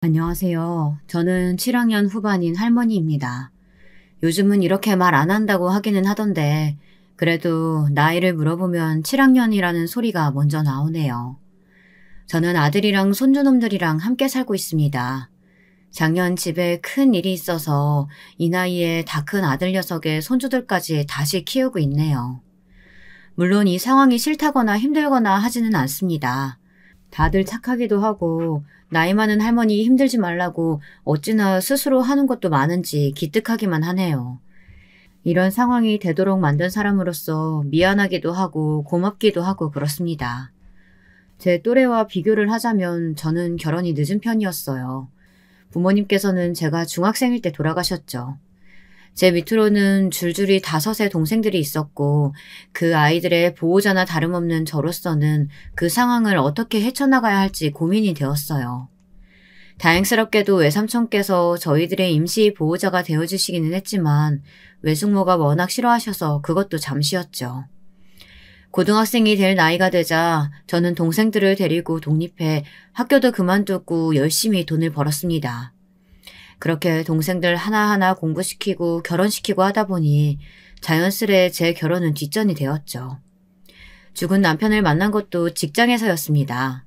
안녕하세요. 저는 7학년 후반인 할머니입니다. 요즘은 이렇게 말 안 한다고 하기는 하던데 그래도 나이를 물어보면 7학년이라는 소리가 먼저 나오네요. 저는 아들이랑 손주놈들이랑 함께 살고 있습니다. 작년 집에 큰 일이 있어서 이 나이에 다 큰 아들 녀석의 손주들까지 다시 키우고 있네요. 물론 이 상황이 싫다거나 힘들거나 하지는 않습니다. 다들 착하기도 하고 나이 많은 할머니 힘들지 말라고 어찌나 스스로 하는 것도 많은지 기특하기만 하네요. 이런 상황이 되도록 만든 사람으로서 미안하기도 하고 고맙기도 하고 그렇습니다. 제 또래와 비교를 하자면 저는 결혼이 늦은 편이었어요. 부모님께서는 제가 중학생일 때 돌아가셨죠. 제 밑으로는 줄줄이 5의 동생들이 있었고 그 아이들의 보호자나 다름없는 저로서는 그 상황을 어떻게 헤쳐나가야 할지 고민이 되었어요. 다행스럽게도 외삼촌께서 저희들의 임시 보호자가 되어주시기는 했지만 외숙모가 워낙 싫어하셔서 그것도 잠시였죠. 고등학생이 될 나이가 되자 저는 동생들을 데리고 독립해 학교도 그만두고 열심히 돈을 벌었습니다. 그렇게 동생들 하나하나 공부시키고 결혼시키고 하다 보니 자연스레 제 결혼은 뒷전이 되었죠. 죽은 남편을 만난 것도 직장에서였습니다.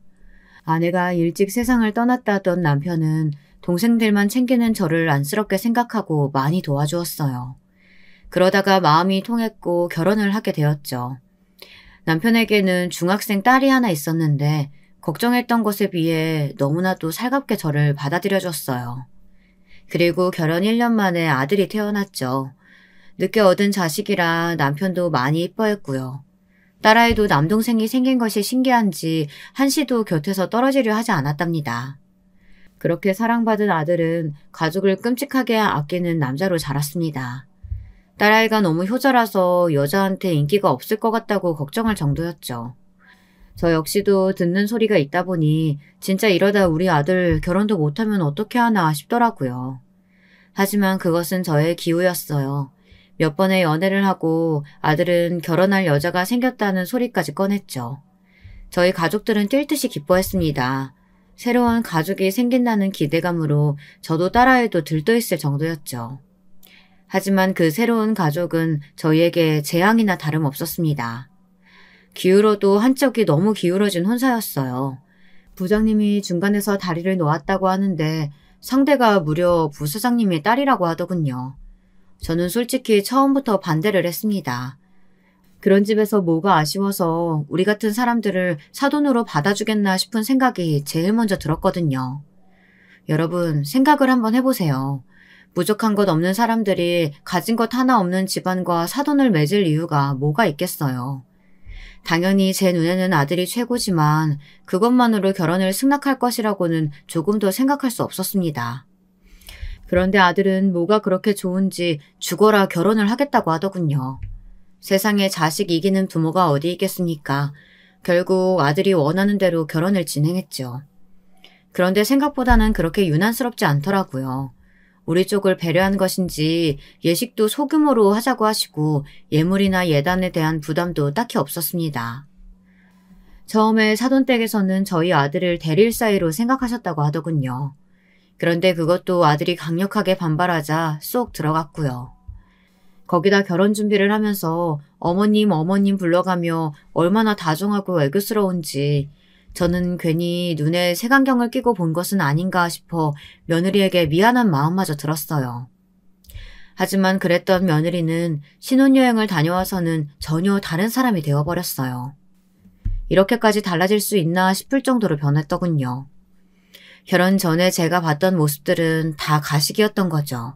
아내가 일찍 세상을 떠났다던 남편은 동생들만 챙기는 저를 안쓰럽게 생각하고 많이 도와주었어요. 그러다가 마음이 통했고 결혼을 하게 되었죠. 남편에게는 중학생 딸이 하나 있었는데 걱정했던 것에 비해 너무나도 살갑게 저를 받아들여줬어요. 그리고 결혼 1년 만에 아들이 태어났죠. 늦게 얻은 자식이라 남편도 많이 이뻐했고요. 딸아이도 남동생이 생긴 것이 신기한지 한시도 곁에서 떨어지려 하지 않았답니다. 그렇게 사랑받은 아들은 가족을 끔찍하게 아끼는 남자로 자랐습니다. 딸아이가 너무 효자라서 여자한테 인기가 없을 것 같다고 걱정할 정도였죠. 저 역시도 듣는 소리가 있다 보니 진짜 이러다 우리 아들 결혼도 못하면 어떻게 하나 싶더라고요. 하지만 그것은 저의 기우였어요. 몇 번의 연애를 하고 아들은 결혼할 여자가 생겼다는 소리까지 꺼냈죠. 저희 가족들은 뛸 듯이 기뻐했습니다. 새로운 가족이 생긴다는 기대감으로 저도 딸아이도 들떠있을 정도였죠. 하지만 그 새로운 가족은 저희에게 재앙이나 다름없었습니다. 기울어도 한쪽이 너무 기울어진 혼사였어요. 부장님이 중간에서 다리를 놓았다고 하는데 상대가 무려 부사장님의 딸이라고 하더군요. 저는 솔직히 처음부터 반대를 했습니다. 그런 집에서 뭐가 아쉬워서 우리 같은 사람들을 사돈으로 받아주겠나 싶은 생각이 제일 먼저 들었거든요. 여러분, 생각을 한번 해보세요. 부족한 것 없는 사람들이 가진 것 하나 없는 집안과 사돈을 맺을 이유가 뭐가 있겠어요. 당연히 제 눈에는 아들이 최고지만 그것만으로 결혼을 승낙할 것이라고는 조금도 생각할 수 없었습니다. 그런데 아들은 뭐가 그렇게 좋은지 죽어라 결혼을 하겠다고 하더군요. 세상에 자식 이기는 부모가 어디 있겠습니까? 결국 아들이 원하는 대로 결혼을 진행했죠. 그런데 생각보다는 그렇게 유난스럽지 않더라고요. 우리 쪽을 배려한 것인지 예식도 소규모로 하자고 하시고 예물이나 예단에 대한 부담도 딱히 없었습니다. 처음에 사돈댁에서는 저희 아들을 대릴 사이로 생각하셨다고 하더군요. 그런데 그것도 아들이 강력하게 반발하자 쏙 들어갔고요. 거기다 결혼 준비를 하면서 어머님 불러가며 얼마나 다정하고 애교스러운지 저는 괜히 눈에 색안경을 끼고 본 것은 아닌가 싶어 며느리에게 미안한 마음마저 들었어요. 하지만 그랬던 며느리는 신혼여행을 다녀와서는 전혀 다른 사람이 되어버렸어요. 이렇게까지 달라질 수 있나 싶을 정도로 변했더군요. 결혼 전에 제가 봤던 모습들은 다 가식이었던 거죠.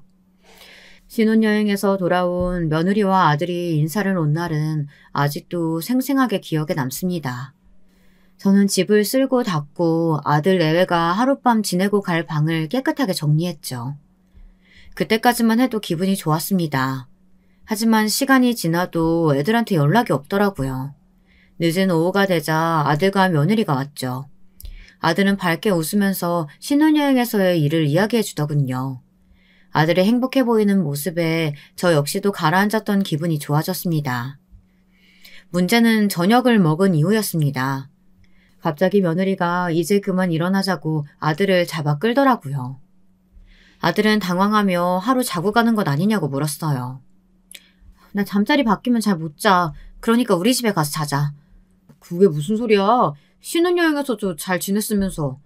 신혼여행에서 돌아온 며느리와 아들이 인사를 온 날은 아직도 생생하게 기억에 남습니다. 저는 집을 쓸고 닦고 아들 내외가 하룻밤 지내고 갈 방을 깨끗하게 정리했죠. 그때까지만 해도 기분이 좋았습니다. 하지만 시간이 지나도 애들한테 연락이 없더라고요. 늦은 오후가 되자 아들과 며느리가 왔죠. 아들은 밝게 웃으면서 신혼여행에서의 일을 이야기해 주더군요. 아들의 행복해 보이는 모습에 저 역시도 가라앉았던 기분이 좋아졌습니다. 문제는 저녁을 먹은 이후였습니다. 갑자기 며느리가 이제 그만 일어나자고 아들을 잡아 끌더라고요. 아들은 당황하며 하루 자고 가는 것 아니냐고 물었어요. 나 잠자리 바뀌면 잘 못 자. 그러니까 우리 집에 가서 자자. 그게 무슨 소리야? 신혼여행에서도 잘 지냈으면서.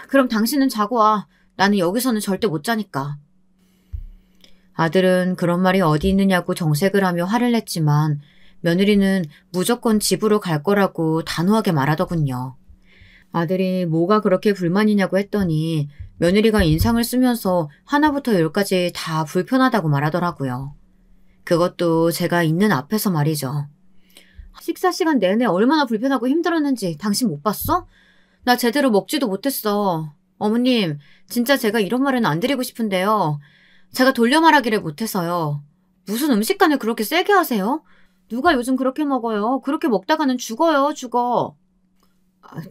그럼 당신은 자고 와. 나는 여기서는 절대 못 자니까. 아들은 그런 말이 어디 있느냐고 정색을 하며 화를 냈지만 며느리는 무조건 집으로 갈 거라고 단호하게 말하더군요. 아들이 뭐가 그렇게 불만이냐고 했더니 며느리가 인상을 쓰면서 하나부터 열까지 다 불편하다고 말하더라고요. 그것도 제가 있는 앞에서 말이죠. 식사 시간 내내 얼마나 불편하고 힘들었는지 당신 못 봤어? 나 제대로 먹지도 못했어. 어머님, 진짜 제가 이런 말은 안 드리고 싶은데요. 제가 돌려 말하기를 못해서요. 무슨 음식간을 그렇게 세게 하세요? 누가 요즘 그렇게 먹어요? 그렇게 먹다가는 죽어요, 죽어.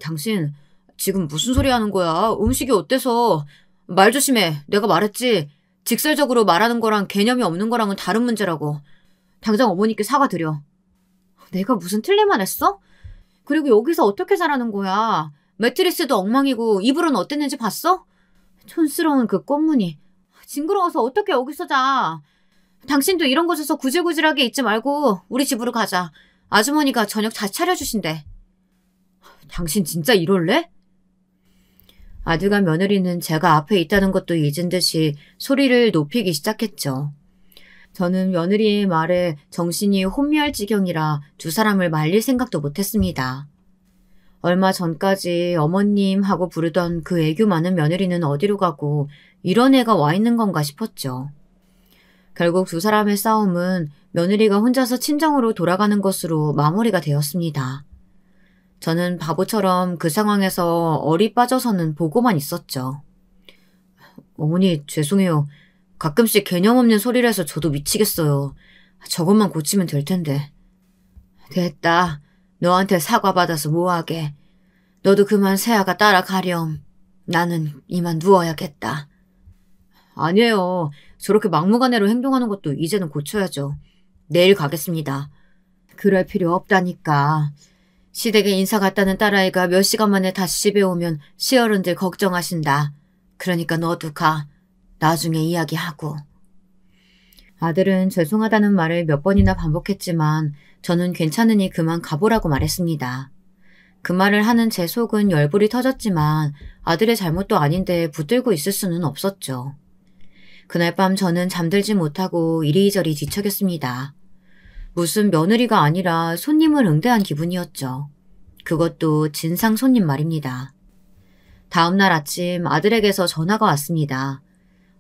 당신 지금 무슨 소리 하는 거야? 음식이 어때서? 말 조심해. 내가 말했지. 직설적으로 말하는 거랑 개념이 없는 거랑은 다른 문제라고. 당장 어머니께 사과드려. 내가 무슨 틀린 말 했어? 그리고 여기서 어떻게 자라는 거야? 매트리스도 엉망이고 이불은 어땠는지 봤어? 촌스러운 그 꽃무늬. 징그러워서 어떻게 여기서 자. 당신도 이런 곳에서 구질구질하게 있지 말고 우리 집으로 가자. 아주머니가 저녁 다 차려주신대. 당신 진짜 이럴래? 아들과 며느리는 제가 앞에 있다는 것도 잊은 듯이 소리를 높이기 시작했죠. 저는 며느리의 말에 정신이 혼미할 지경이라 두 사람을 말릴 생각도 못했습니다. 얼마 전까지 어머님 하고 부르던 그 애교 많은 며느리는 어디로 가고 이런 애가 와 있는 건가 싶었죠. 결국 두 사람의 싸움은 며느리가 혼자서 친정으로 돌아가는 것으로 마무리가 되었습니다. 저는 바보처럼 그 상황에서 얼이 빠져서는 보고만 있었죠. 어머니 죄송해요. 가끔씩 개념 없는 소리를 해서 저도 미치겠어요. 저것만 고치면 될 텐데. 됐다. 너한테 사과받아서 뭐하게. 너도 그만 세아가 따라가렴. 나는 이만 누워야겠다. 아니에요. 저렇게 막무가내로 행동하는 것도 이제는 고쳐야죠. 내일 가겠습니다. 그럴 필요 없다니까. 시댁에 인사 갔다는 딸아이가 몇 시간 만에 다시 집에 오면 시어른들 걱정하신다. 그러니까 너도 가. 나중에 이야기하고. 아들은 죄송하다는 말을 몇 번이나 반복했지만 저는 괜찮으니 그만 가보라고 말했습니다. 그 말을 하는 제 속은 열불이 터졌지만 아들의 잘못도 아닌데 붙들고 있을 수는 없었죠. 그날 밤 저는 잠들지 못하고 이리저리 뒤척였습니다. 무슨 며느리가 아니라 손님을 응대한 기분이었죠. 그것도 진상 손님 말입니다. 다음날 아침 아들에게서 전화가 왔습니다.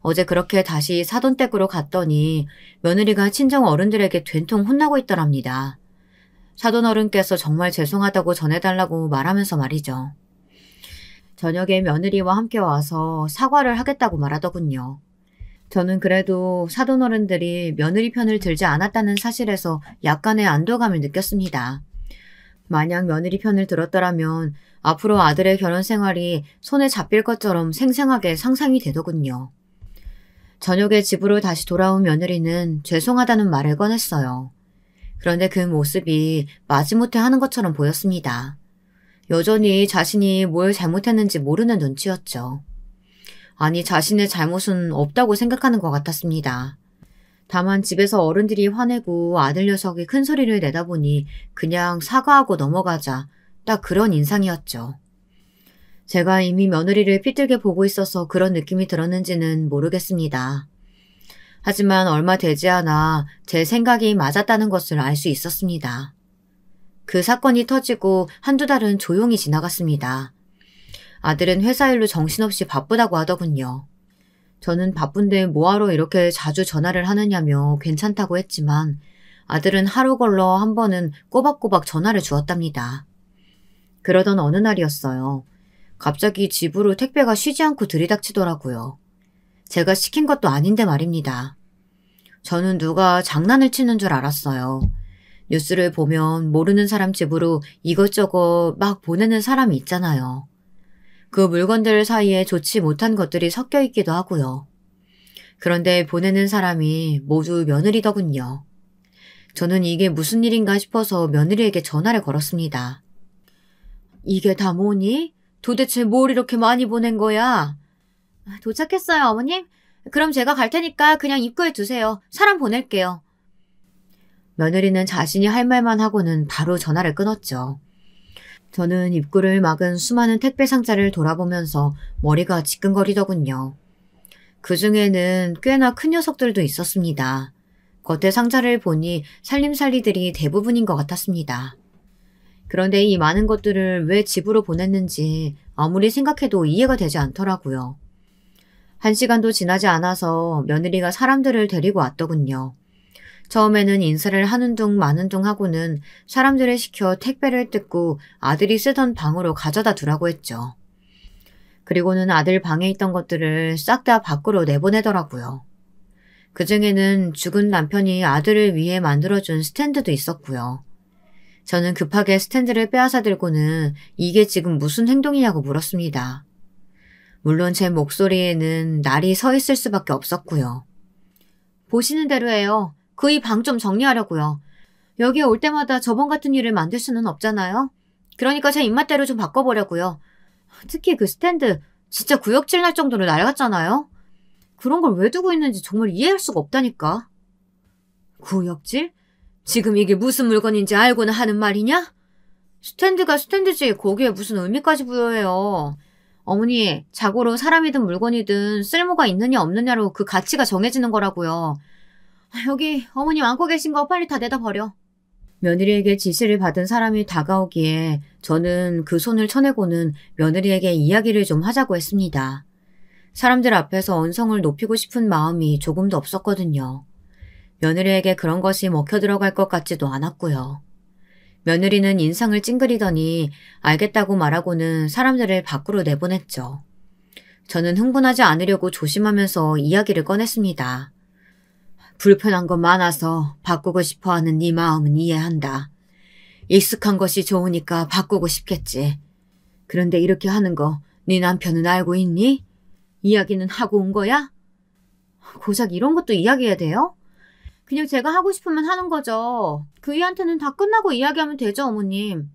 어제 그렇게 다시 사돈댁으로 갔더니 며느리가 친정 어른들에게 된통 혼나고 있더랍니다. 사돈 어른께서 정말 죄송하다고 전해달라고 말하면서 말이죠. 저녁에 며느리와 함께 와서 사과를 하겠다고 말하더군요. 저는 그래도 사돈 어른들이 며느리 편을 들지 않았다는 사실에서 약간의 안도감을 느꼈습니다. 만약 며느리 편을 들었더라면 앞으로 아들의 결혼 생활이 손에 잡힐 것처럼 생생하게 상상이 되더군요. 저녁에 집으로 다시 돌아온 며느리는 죄송하다는 말을 꺼냈어요. 그런데 그 모습이 마지못해 하는 것처럼 보였습니다. 여전히 자신이 뭘 잘못했는지 모르는 눈치였죠. 아니 자신의 잘못은 없다고 생각하는 것 같았습니다. 다만 집에서 어른들이 화내고 아들 녀석이 큰 소리를 내다 보니 그냥 사과하고 넘어가자 딱 그런 인상이었죠. 제가 이미 며느리를 삐뚤게 보고 있어서 그런 느낌이 들었는지는 모르겠습니다. 하지만 얼마 되지 않아 제 생각이 맞았다는 것을 알 수 있었습니다. 그 사건이 터지고 한두 달은 조용히 지나갔습니다. 아들은 회사 일로 정신없이 바쁘다고 하더군요. 저는 바쁜데 뭐하러 이렇게 자주 전화를 하느냐며 괜찮다고 했지만 아들은 하루 걸러 한 번은 꼬박꼬박 전화를 주었답니다. 그러던 어느 날이었어요. 갑자기 집으로 택배가 쉬지 않고 들이닥치더라고요. 제가 시킨 것도 아닌데 말입니다. 저는 누가 장난을 치는 줄 알았어요. 뉴스를 보면 모르는 사람 집으로 이것저것 막 보내는 사람이 있잖아요. 그 물건들 사이에 좋지 못한 것들이 섞여 있기도 하고요. 그런데 보내는 사람이 모두 며느리더군요. 저는 이게 무슨 일인가 싶어서 며느리에게 전화를 걸었습니다. 이게 다 뭐니? 도대체 뭘 이렇게 많이 보낸 거야? 도착했어요, 어머님. 그럼 제가 갈 테니까 그냥 입구에 두세요. 사람 보낼게요. 며느리는 자신이 할 말만 하고는 바로 전화를 끊었죠. 저는 입구를 막은 수많은 택배 상자를 돌아보면서 머리가 지끈거리더군요. 그 중에는 꽤나 큰 녀석들도 있었습니다. 겉에 상자를 보니 살림살이들이 대부분인 것 같았습니다. 그런데 이 많은 것들을 왜 집으로 보냈는지 아무리 생각해도 이해가 되지 않더라고요. 1시간도 지나지 않아서 며느리가 사람들을 데리고 왔더군요. 처음에는 인사를 하는 둥 마는 둥 하고는 사람들을 시켜 택배를 뜯고 아들이 쓰던 방으로 가져다 두라고 했죠. 그리고는 아들 방에 있던 것들을 싹 다 밖으로 내보내더라고요. 그중에는 죽은 남편이 아들을 위해 만들어준 스탠드도 있었고요. 저는 급하게 스탠드를 빼앗아 들고는 이게 지금 무슨 행동이냐고 물었습니다. 물론 제 목소리에는 날이 서 있을 수밖에 없었고요. 보시는 대로예요. 그 방 좀 정리하려고요. 여기에 올 때마다 저번 같은 일을 만들 수는 없잖아요. 그러니까 제 입맛대로 좀 바꿔보려고요. 특히 그 스탠드 진짜 구역질 날 정도로 낡았잖아요. 그런 걸 왜 두고 있는지 정말 이해할 수가 없다니까. 구역질? 지금 이게 무슨 물건인지 알고는 하는 말이냐? 스탠드가 스탠드지 거기에 무슨 의미까지 부여해요. 어머니, 자고로 사람이든 물건이든 쓸모가 있느냐 없느냐로 그 가치가 정해지는 거라고요. 여기 어머님 안고 계신 거 빨리 다 내다 버려. 며느리에게 지시를 받은 사람이 다가오기에 저는 그 손을 쳐내고는 며느리에게 이야기를 좀 하자고 했습니다. 사람들 앞에서 언성을 높이고 싶은 마음이 조금도 없었거든요. 며느리에게 그런 것이 먹혀 들어갈 것 같지도 않았고요. 며느리는 인상을 찡그리더니 알겠다고 말하고는 사람들을 밖으로 내보냈죠. 저는 흥분하지 않으려고 조심하면서 이야기를 꺼냈습니다. 불편한 거 많아서 바꾸고 싶어하는 네 마음은 이해한다. 익숙한 것이 좋으니까 바꾸고 싶겠지. 그런데 이렇게 하는 거 네 남편은 알고 있니? 이야기는 하고 온 거야? 고작 이런 것도 이야기해야 돼요? 그냥 제가 하고 싶으면 하는 거죠. 그이한테는 다 끝나고 이야기하면 되죠, 어머님.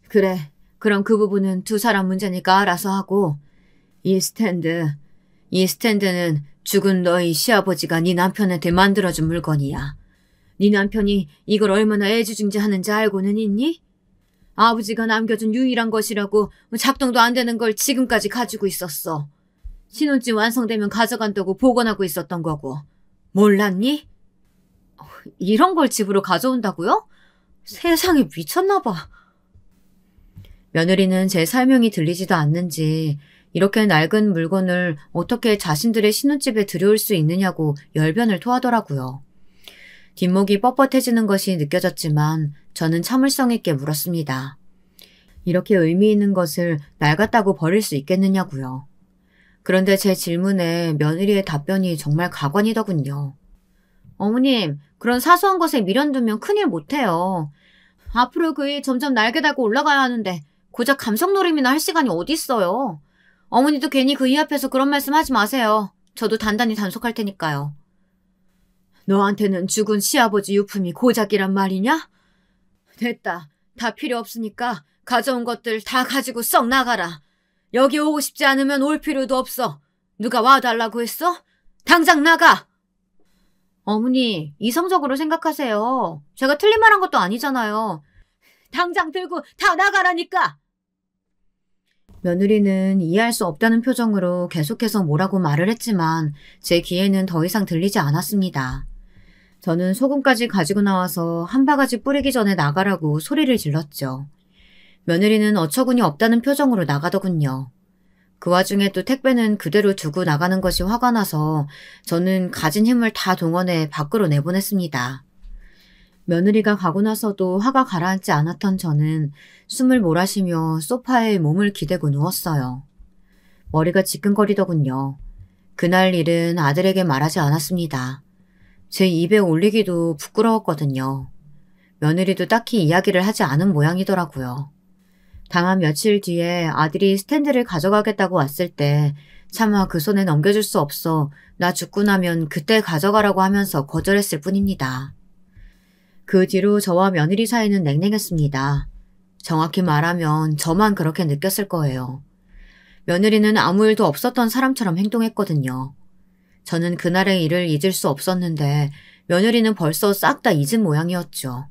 그래, 그럼 그 부분은 두 사람 문제니까 알아서 하고. 이 스탠드는 죽은 너희 시아버지가 네 남편한테 만들어준 물건이야. 네 남편이 이걸 얼마나 애지중지하는지 알고는 있니? 아버지가 남겨준 유일한 것이라고 작동도 안 되는 걸 지금까지 가지고 있었어. 신혼집 완성되면 가져간다고 보관하고 있었던 거고. 몰랐니? 이런 걸 집으로 가져온다고요? 세상에 미쳤나 봐. 며느리는 제 설명이 들리지도 않는지 이렇게 낡은 물건을 어떻게 자신들의 신혼집에 들여올 수 있느냐고 열변을 토하더라고요. 뒷목이 뻣뻣해지는 것이 느껴졌지만 저는 참을성 있게 물었습니다. 이렇게 의미 있는 것을 낡았다고 버릴 수 있겠느냐고요. 그런데 제 질문에 며느리의 답변이 정말 가관이더군요. 어머님, 그런 사소한 것에 미련두면 큰일 못해요. 앞으로 그 일 점점 날개 달고 올라가야 하는데 고작 감성놀이나 할 시간이 어디 있어요. 어머니도 괜히 그 이 앞에서 그런 말씀 하지 마세요. 저도 단단히 단속할 테니까요. 너한테는 죽은 시아버지 유품이 고작이란 말이냐? 됐다. 다 필요 없으니까 가져온 것들 다 가지고 썩 나가라. 여기 오고 싶지 않으면 올 필요도 없어. 누가 와달라고 했어? 당장 나가! 어머니, 이성적으로 생각하세요. 제가 틀린 말 한 것도 아니잖아요. 당장 들고 다 나가라니까! 며느리는 이해할 수 없다는 표정으로 계속해서 뭐라고 말을 했지만 제 귀에는 더 이상 들리지 않았습니다. 저는 소금까지 가지고 나와서 한 바가지 뿌리기 전에 나가라고 소리를 질렀죠. 며느리는 어처구니 없다는 표정으로 나가더군요. 그 와중에 또 택배는 그대로 두고 나가는 것이 화가 나서 저는 가진 힘을 다 동원해 밖으로 내보냈습니다. 며느리가 가고 나서도 화가 가라앉지 않았던 저는 숨을 몰아쉬며 소파에 몸을 기대고 누웠어요. 머리가 지끈거리더군요. 그날 일은 아들에게 말하지 않았습니다. 제 입에 올리기도 부끄러웠거든요. 며느리도 딱히 이야기를 하지 않은 모양이더라고요. 다만 며칠 뒤에 아들이 스탠드를 가져가겠다고 왔을 때 차마 그 손에 넘겨줄 수 없어 나 죽고 나면 그때 가져가라고 하면서 거절했을 뿐입니다. 그 뒤로 저와 며느리 사이는 냉랭했습니다. 정확히 말하면 저만 그렇게 느꼈을 거예요. 며느리는 아무 일도 없었던 사람처럼 행동했거든요. 저는 그날의 일을 잊을 수 없었는데 며느리는 벌써 싹 다 잊은 모양이었죠.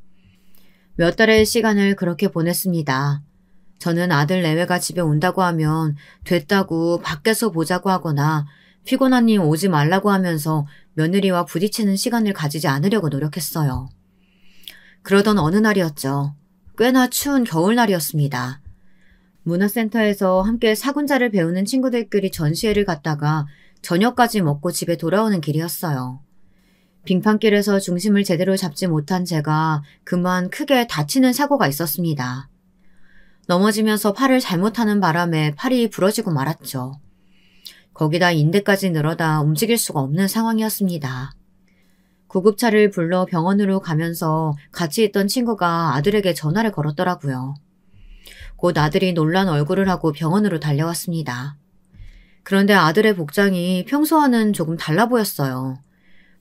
몇 달의 시간을 그렇게 보냈습니다. 저는 아들 내외가 집에 온다고 하면 됐다고 밖에서 보자고 하거나 피곤하니 오지 말라고 하면서 며느리와 부딪히는 시간을 가지지 않으려고 노력했어요. 그러던 어느 날이었죠. 꽤나 추운 겨울날이었습니다. 문화센터에서 함께 사군자를 배우는 친구들끼리 전시회를 갔다가 저녁까지 먹고 집에 돌아오는 길이었어요. 빙판길에서 중심을 제대로 잡지 못한 제가 그만 크게 다치는 사고가 있었습니다. 넘어지면서 팔을 잘못하는 바람에 팔이 부러지고 말았죠. 거기다 인대까지 늘어다 움직일 수가 없는 상황이었습니다. 구급차를 불러 병원으로 가면서 같이 있던 친구가 아들에게 전화를 걸었더라고요. 곧 아들이 놀란 얼굴을 하고 병원으로 달려왔습니다. 그런데 아들의 복장이 평소와는 조금 달라 보였어요.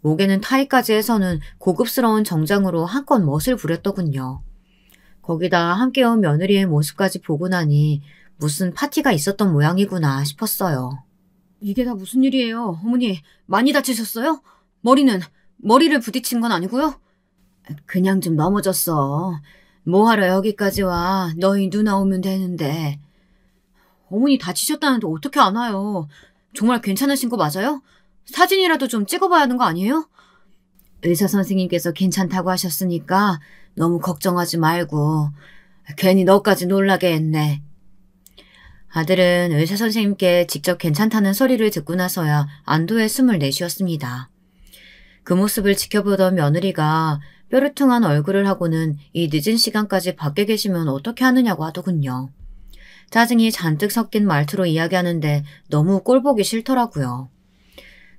목에는 타이까지 해서는 고급스러운 정장으로 한껏 멋을 부렸더군요. 거기다 함께 온 며느리의 모습까지 보고 나니 무슨 파티가 있었던 모양이구나 싶었어요. 이게 다 무슨 일이에요? 어머니, 많이 다치셨어요? 머리를 부딪힌 건 아니고요? 그냥 좀 넘어졌어. 뭐하러 여기까지 와. 너희 누나 오면 되는데. 어머니 다치셨다는데 어떻게 안 와요? 정말 괜찮으신 거 맞아요? 사진이라도 좀 찍어봐야 하는 거 아니에요? 의사 선생님께서 괜찮다고 하셨으니까 너무 걱정하지 말고. 괜히 너까지 놀라게 했네. 아들은 의사 선생님께 직접 괜찮다는 소리를 듣고 나서야 안도의 숨을 내쉬었습니다. 그 모습을 지켜보던 며느리가 뾰루퉁한 얼굴을 하고는 이 늦은 시간까지 밖에 계시면 어떻게 하느냐고 하더군요. 짜증이 잔뜩 섞인 말투로 이야기하는데 너무 꼴보기 싫더라고요.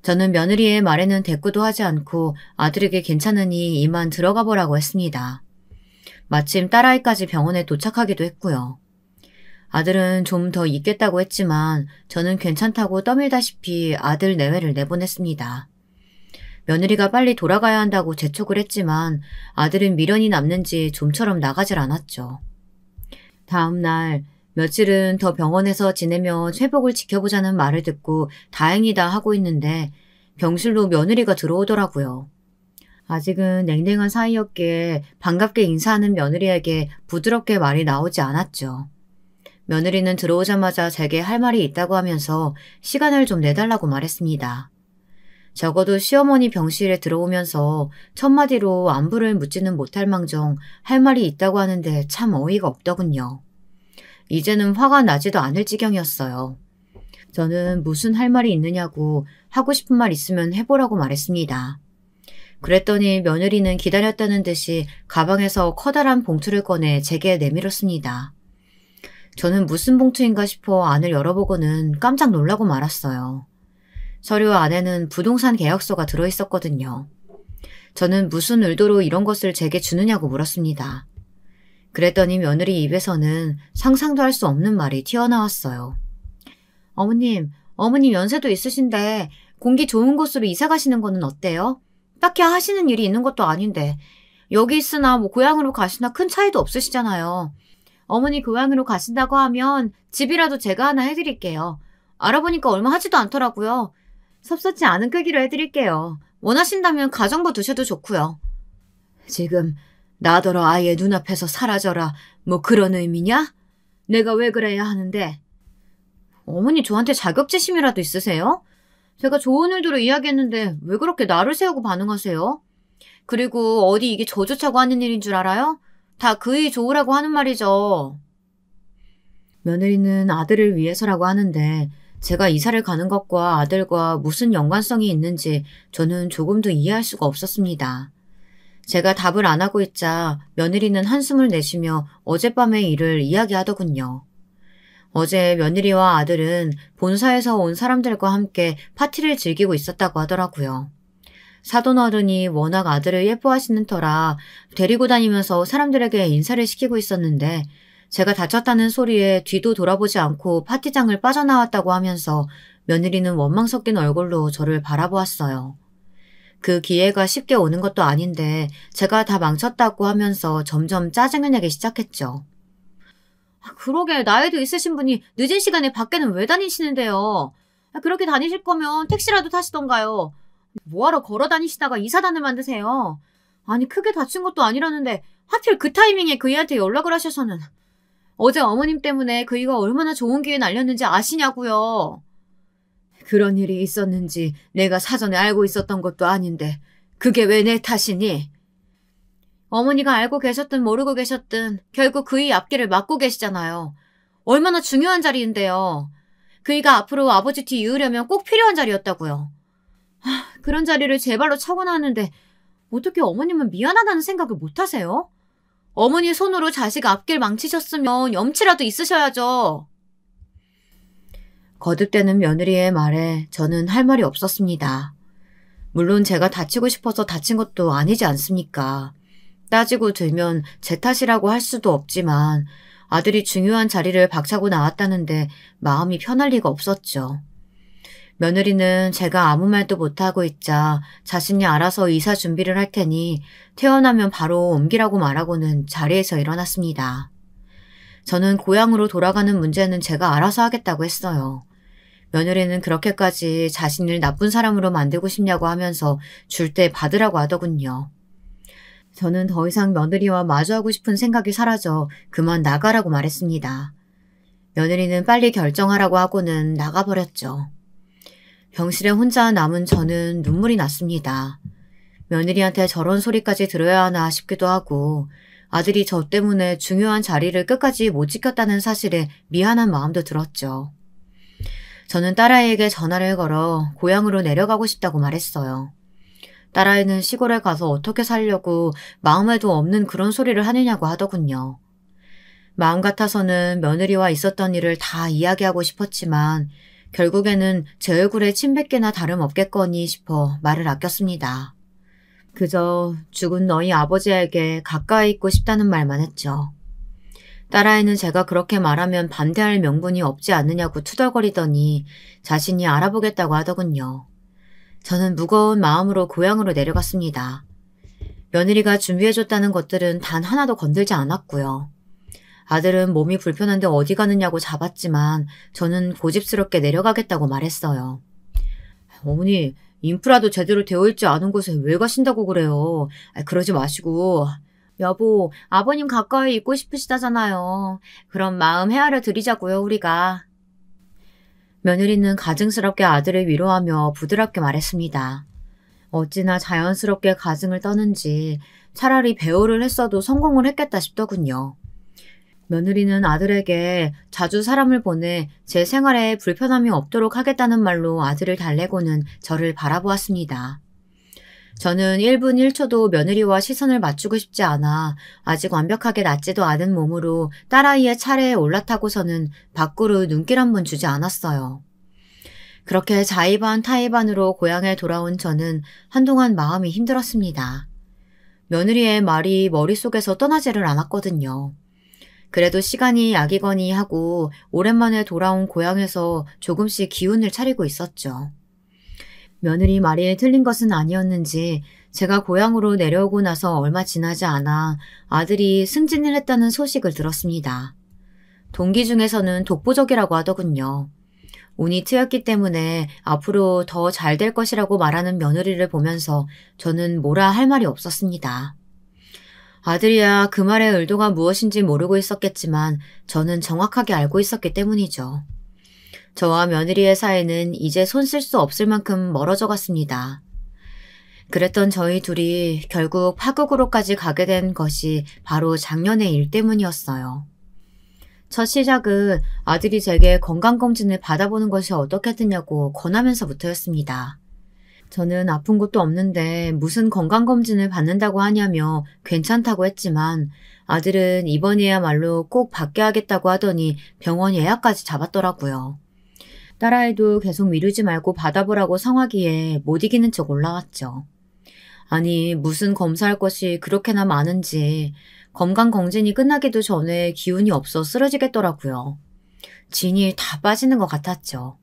저는 며느리의 말에는 대꾸도 하지 않고 아들에게 괜찮으니 이만 들어가 보라고 했습니다. 마침 딸아이까지 병원에 도착하기도 했고요. 아들은 좀 더 있겠다고 했지만 저는 괜찮다고 떠밀다시피 아들 내외를 내보냈습니다. 며느리가 빨리 돌아가야 한다고 재촉을 했지만 아들은 미련이 남는지 좀처럼 나가질 않았죠. 다음 날 며칠은 더 병원에서 지내며 회복을 지켜보자는 말을 듣고 다행이다 하고 있는데 병실로 며느리가 들어오더라고요. 아직은 냉랭한 사이였기에 반갑게 인사하는 며느리에게 부드럽게 말이 나오지 않았죠. 며느리는 들어오자마자 제게 할 말이 있다고 하면서 시간을 좀 내달라고 말했습니다. 적어도 시어머니 병실에 들어오면서 첫마디로 안부를 묻지는 못할 망정 할 말이 있다고 하는데 참 어이가 없더군요. 이제는 화가 나지도 않을 지경이었어요. 저는 무슨 할 말이 있느냐고 하고 싶은 말 있으면 해보라고 말했습니다. 그랬더니 며느리는 기다렸다는 듯이 가방에서 커다란 봉투를 꺼내 제게 내밀었습니다. 저는 무슨 봉투인가 싶어 안을 열어보고는 깜짝 놀라고 말았어요. 서류 안에는 부동산 계약서가 들어있었거든요. 저는 무슨 의도로 이런 것을 제게 주느냐고 물었습니다. 그랬더니 며느리 입에서는 상상도 할 수 없는 말이 튀어나왔어요. 어머님 연세도 있으신데 공기 좋은 곳으로 이사 가시는 거는 어때요? 딱히 하시는 일이 있는 것도 아닌데 여기 있으나 고향으로 가시나 큰 차이도 없으시잖아요. 어머니 고향으로 가신다고 하면 집이라도 제가 하나 해드릴게요. 알아보니까 얼마 하지도 않더라고요. 섭섭지 않은 크기로 해드릴게요. 원하신다면 가정부 두셔도 좋고요. 지금 나더러 아예 눈앞에서 사라져라 그런 의미냐? 내가 왜 그래야 하는데? 어머니 저한테 자격지심이라도 있으세요? 제가 좋은 의도로 이야기했는데 왜 그렇게 나를 세우고 반응하세요? 그리고 어디 이게 저조차고 하는 일인 줄 알아요? 다 그이 좋으라고 하는 말이죠. 며느리는 아들을 위해서라고 하는데 제가 이사를 가는 것과 아들과 무슨 연관성이 있는지 저는 조금도 이해할 수가 없었습니다. 제가 답을 안 하고 있자 며느리는 한숨을 내쉬며 어젯밤의 일을 이야기하더군요. 어제 며느리와 아들은 본사에서 온 사람들과 함께 파티를 즐기고 있었다고 하더라고요. 사돈어른이 워낙 아들을 예뻐하시는 터라 데리고 다니면서 사람들에게 인사를 시키고 있었는데 제가 다쳤다는 소리에 뒤도 돌아보지 않고 파티장을 빠져나왔다고 하면서 며느리는 원망 섞인 얼굴로 저를 바라보았어요. 그 기회가 쉽게 오는 것도 아닌데 제가 다 망쳤다고 하면서 점점 짜증을 내기 시작했죠. 그러게 나이도 있으신 분이 늦은 시간에 밖에는 왜 다니시는데요? 그렇게 다니실 거면 택시라도 타시던가요. 뭐하러 걸어 다니시다가 이사단을 만드세요? 아니 크게 다친 것도 아니라는데 하필 그 타이밍에 그이한테 연락을 하셔서는. 어제 어머님 때문에 그이가 얼마나 좋은 기회 날렸는지 아시냐고요. 그런 일이 있었는지 내가 사전에 알고 있었던 것도 아닌데 그게 왜 내 탓이니? 어머니가 알고 계셨든 모르고 계셨든 결국 그이 앞길을 막고 계시잖아요. 얼마나 중요한 자리인데요. 그이가 앞으로 아버지 뒤 이으려면 꼭 필요한 자리였다고요. 그런 자리를 제 발로 차고 나왔는데 어떻게 어머님은 미안하다는 생각을 못하세요? 어머니 손으로 자식 앞길 망치셨으면 염치라도 있으셔야죠. 거듭되는 며느리의 말에 저는 할 말이 없었습니다. 물론 제가 다치고 싶어서 다친 것도 아니지 않습니까? 따지고 들면 제 탓이라고 할 수도 없지만 아들이 중요한 자리를 박차고 나왔다는데 마음이 편할 리가 없었죠. 며느리는 제가 아무 말도 못하고 있자 자신이 알아서 이사 준비를 할 테니 퇴원하면 바로 옮기라고 말하고는 자리에서 일어났습니다. 저는 고향으로 돌아가는 문제는 제가 알아서 하겠다고 했어요. 며느리는 그렇게까지 자신을 나쁜 사람으로 만들고 싶냐고 하면서 줄 때 받으라고 하더군요. 저는 더 이상 며느리와 마주하고 싶은 생각이 사라져 그만 나가라고 말했습니다. 며느리는 빨리 결정하라고 하고는 나가버렸죠. 병실에 혼자 남은 저는 눈물이 났습니다. 며느리한테 저런 소리까지 들어야 하나 싶기도 하고 아들이 저 때문에 중요한 자리를 끝까지 못 지켰다는 사실에 미안한 마음도 들었죠. 저는 딸아이에게 전화를 걸어 고향으로 내려가고 싶다고 말했어요. 딸아이는 시골에 가서 어떻게 살려고 마음에도 없는 그런 소리를 하느냐고 하더군요. 마음 같아서는 며느리와 있었던 일을 다 이야기하고 싶었지만 결국에는 제 얼굴에 침 뱉기나 다름없겠거니 싶어 말을 아꼈습니다. 그저 죽은 너희 아버지에게 가까이 있고 싶다는 말만 했죠. 딸아이는 제가 그렇게 말하면 반대할 명분이 없지 않느냐고 투덜거리더니 자신이 알아보겠다고 하더군요. 저는 무거운 마음으로 고향으로 내려갔습니다. 며느리가 준비해줬다는 것들은 단 하나도 건들지 않았고요. 아들은 몸이 불편한데 어디 가느냐고 잡았지만 저는 고집스럽게 내려가겠다고 말했어요. 어머니, 인프라도 제대로 되어 있지 않은 곳에 왜 가신다고 그래요? 그러지 마시고. 여보, 아버님 가까이 있고 싶으시다잖아요. 그럼 마음 헤아려 드리자고요, 우리가. 며느리는 가증스럽게 아들을 위로하며 부드럽게 말했습니다. 어찌나 자연스럽게 가증을 떠는지 차라리 배우를 했어도 성공을 했겠다 싶더군요. 며느리는 아들에게 자주 사람을 보내 제 생활에 불편함이 없도록 하겠다는 말로 아들을 달래고는 저를 바라보았습니다. 저는 1분 1초도 며느리와 시선을 맞추고 싶지 않아 아직 완벽하게 낫지도 않은 몸으로 딸아이의 차례에 올라타고서는 밖으로 눈길 한 번 주지 않았어요. 그렇게 자의반 타의반으로 고향에 돌아온 저는 한동안 마음이 힘들었습니다. 며느리의 말이 머릿속에서 떠나지를 않았거든요. 그래도 시간이 약이거니 하고 오랜만에 돌아온 고향에서 조금씩 기운을 차리고 있었죠. 며느리 말이 틀린 것은 아니었는지 제가 고향으로 내려오고 나서 얼마 지나지 않아 아들이 승진을 했다는 소식을 들었습니다. 동기 중에서는 독보적이라고 하더군요. 운이 트였기 때문에 앞으로 더 잘 될 것이라고 말하는 며느리를 보면서 저는 뭐라 할 말이 없었습니다. 아들이야 그 말의 의도가 무엇인지 모르고 있었겠지만 저는 정확하게 알고 있었기 때문이죠. 저와 며느리의 사이는 이제 손 쓸 수 없을 만큼 멀어져 갔습니다. 그랬던 저희 둘이 결국 파국으로까지 가게 된 것이 바로 작년의 일 때문이었어요. 첫 시작은 아들이 제게 건강검진을 받아보는 것이 어떻겠느냐고 권하면서부터였습니다. 저는 아픈 것도 없는데 무슨 건강검진을 받는다고 하냐며 괜찮다고 했지만 아들은 이번이야말로 꼭 받게 하겠다고 하더니 병원 예약까지 잡았더라고요. 딸아이도 계속 미루지 말고 받아보라고 성하기에 못 이기는 척 올라왔죠. 아니 무슨 검사할 것이 그렇게나 많은지 건강검진이 끝나기도 전에 기운이 없어 쓰러지겠더라고요. 진이 다 빠지는 것 같았죠.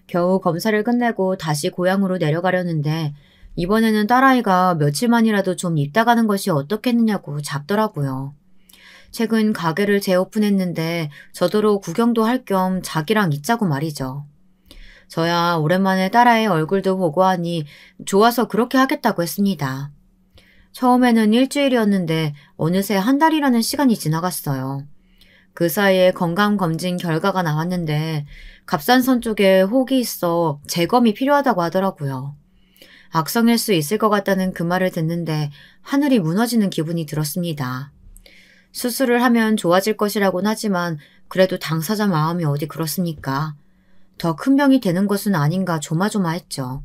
겨우 검사를 끝내고 다시 고향으로 내려가려는데 이번에는 딸아이가 며칠만이라도 좀 있다 가는 것이 어떻겠느냐고 잡더라고요. 최근 가게를 재오픈했는데 저더러 구경도 할 겸 자기랑 있자고 말이죠. 저야 오랜만에 딸아이 얼굴도 보고 하니 좋아서 그렇게 하겠다고 했습니다. 처음에는 일주일이었는데 어느새 한 달이라는 시간이 지나갔어요. 그 사이에 건강검진 결과가 나왔는데 갑상선 쪽에 혹이 있어 재검이 필요하다고 하더라고요. 악성일 수 있을 것 같다는 그 말을 듣는데 하늘이 무너지는 기분이 들었습니다. 수술을 하면 좋아질 것이라고는 하지만 그래도 당사자 마음이 어디 그렇습니까? 더 큰 병이 되는 것은 아닌가 조마조마했죠.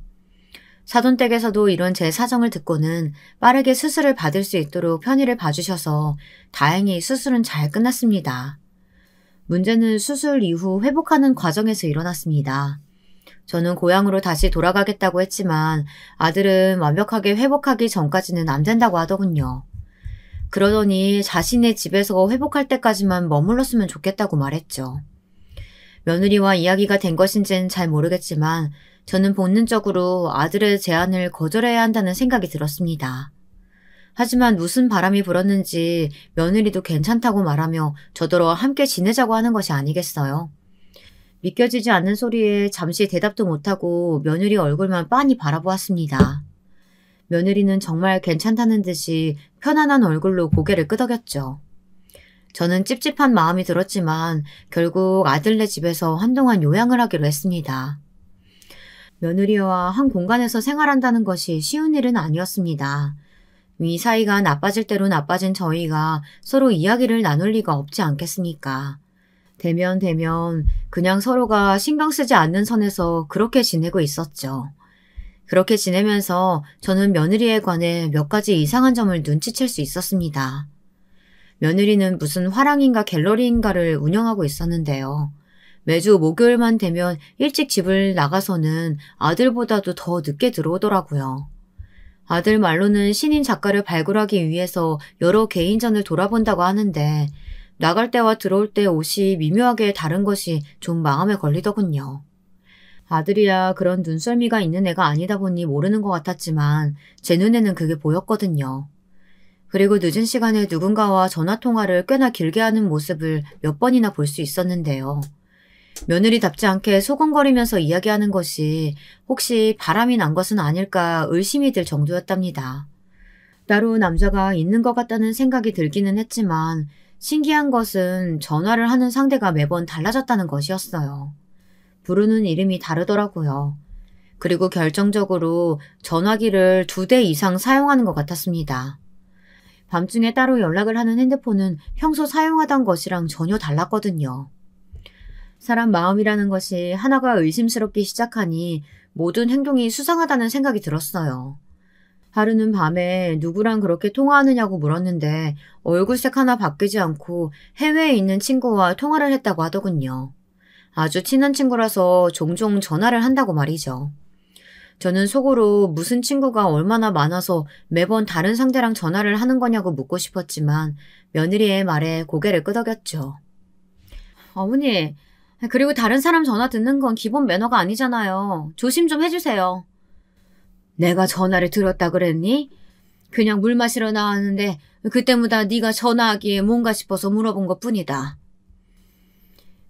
사돈댁에서도 이런 제 사정을 듣고는 빠르게 수술을 받을 수 있도록 편의를 봐주셔서 다행히 수술은 잘 끝났습니다. 문제는 수술 이후 회복하는 과정에서 일어났습니다. 저는 고향으로 다시 돌아가겠다고 했지만 아들은 완벽하게 회복하기 전까지는 안 된다고 하더군요. 그러더니 자신의 집에서 회복할 때까지만 머물렀으면 좋겠다고 말했죠. 며느리와 이야기가 된 것인지는 잘 모르겠지만 저는 본능적으로 아들의 제안을 거절해야 한다는 생각이 들었습니다. 하지만 무슨 바람이 불었는지 며느리도 괜찮다고 말하며 저더러 함께 지내자고 하는 것이 아니겠어요. 믿겨지지 않는 소리에 잠시 대답도 못하고 며느리 얼굴만 빤히 바라보았습니다. 며느리는 정말 괜찮다는 듯이 편안한 얼굴로 고개를 끄덕였죠. 저는 찝찝한 마음이 들었지만 결국 아들네 집에서 한동안 요양을 하기로 했습니다. 며느리와 한 공간에서 생활한다는 것이 쉬운 일은 아니었습니다. 위 사이가 나빠질 대로 나빠진 저희가 서로 이야기를 나눌 리가 없지 않겠습니까? 대면 그냥 서로가 신경 쓰지 않는 선에서 그렇게 지내고 있었죠. 그렇게 지내면서 저는 며느리에 관해 몇 가지 이상한 점을 눈치챌 수 있었습니다. 며느리는 무슨 화랑인가 갤러리인가를 운영하고 있었는데요. 매주 목요일만 되면 일찍 집을 나가서는 아들보다도 더 늦게 들어오더라고요. 아들 말로는 신인 작가를 발굴하기 위해서 여러 개인전을 돌아본다고 하는데 나갈 때와 들어올 때 옷이 미묘하게 다른 것이 좀 마음에 걸리더군요. 아들이야 그런 눈썰미가 있는 애가 아니다 보니 모르는 것 같았지만 제 눈에는 그게 보였거든요. 그리고 늦은 시간에 누군가와 전화통화를 꽤나 길게 하는 모습을 몇 번이나 볼 수 있었는데요. 며느리답지 않게 소곤거리면서 이야기하는 것이 혹시 바람이 난 것은 아닐까 의심이 들 정도였답니다. 따로 남자가 있는 것 같다는 생각이 들기는 했지만 신기한 것은 전화를 하는 상대가 매번 달라졌다는 것이었어요. 부르는 이름이 다르더라고요. 그리고 결정적으로 전화기를 2대 이상 사용하는 것 같았습니다. 밤중에 따로 연락을 하는 핸드폰은 평소 사용하던 것이랑 전혀 달랐거든요. 사람 마음이라는 것이 하나가 의심스럽기 시작하니 모든 행동이 수상하다는 생각이 들었어요. 하루는 밤에 누구랑 그렇게 통화하느냐고 물었는데 얼굴색 하나 바뀌지 않고 해외에 있는 친구와 통화를 했다고 하더군요. 아주 친한 친구라서 종종 전화를 한다고 말이죠. 저는 속으로 무슨 친구가 얼마나 많아서 매번 다른 상대랑 전화를 하는 거냐고 묻고 싶었지만 며느리의 말에 고개를 끄덕였죠. 어머니, 그리고 다른 사람 전화 듣는 건 기본 매너가 아니잖아요. 조심 좀 해주세요. 내가 전화를 들었다 그랬니? 그냥 물 마시러 나왔는데 그때마다 네가 전화하기에 뭔가 싶어서 물어본 것뿐이다.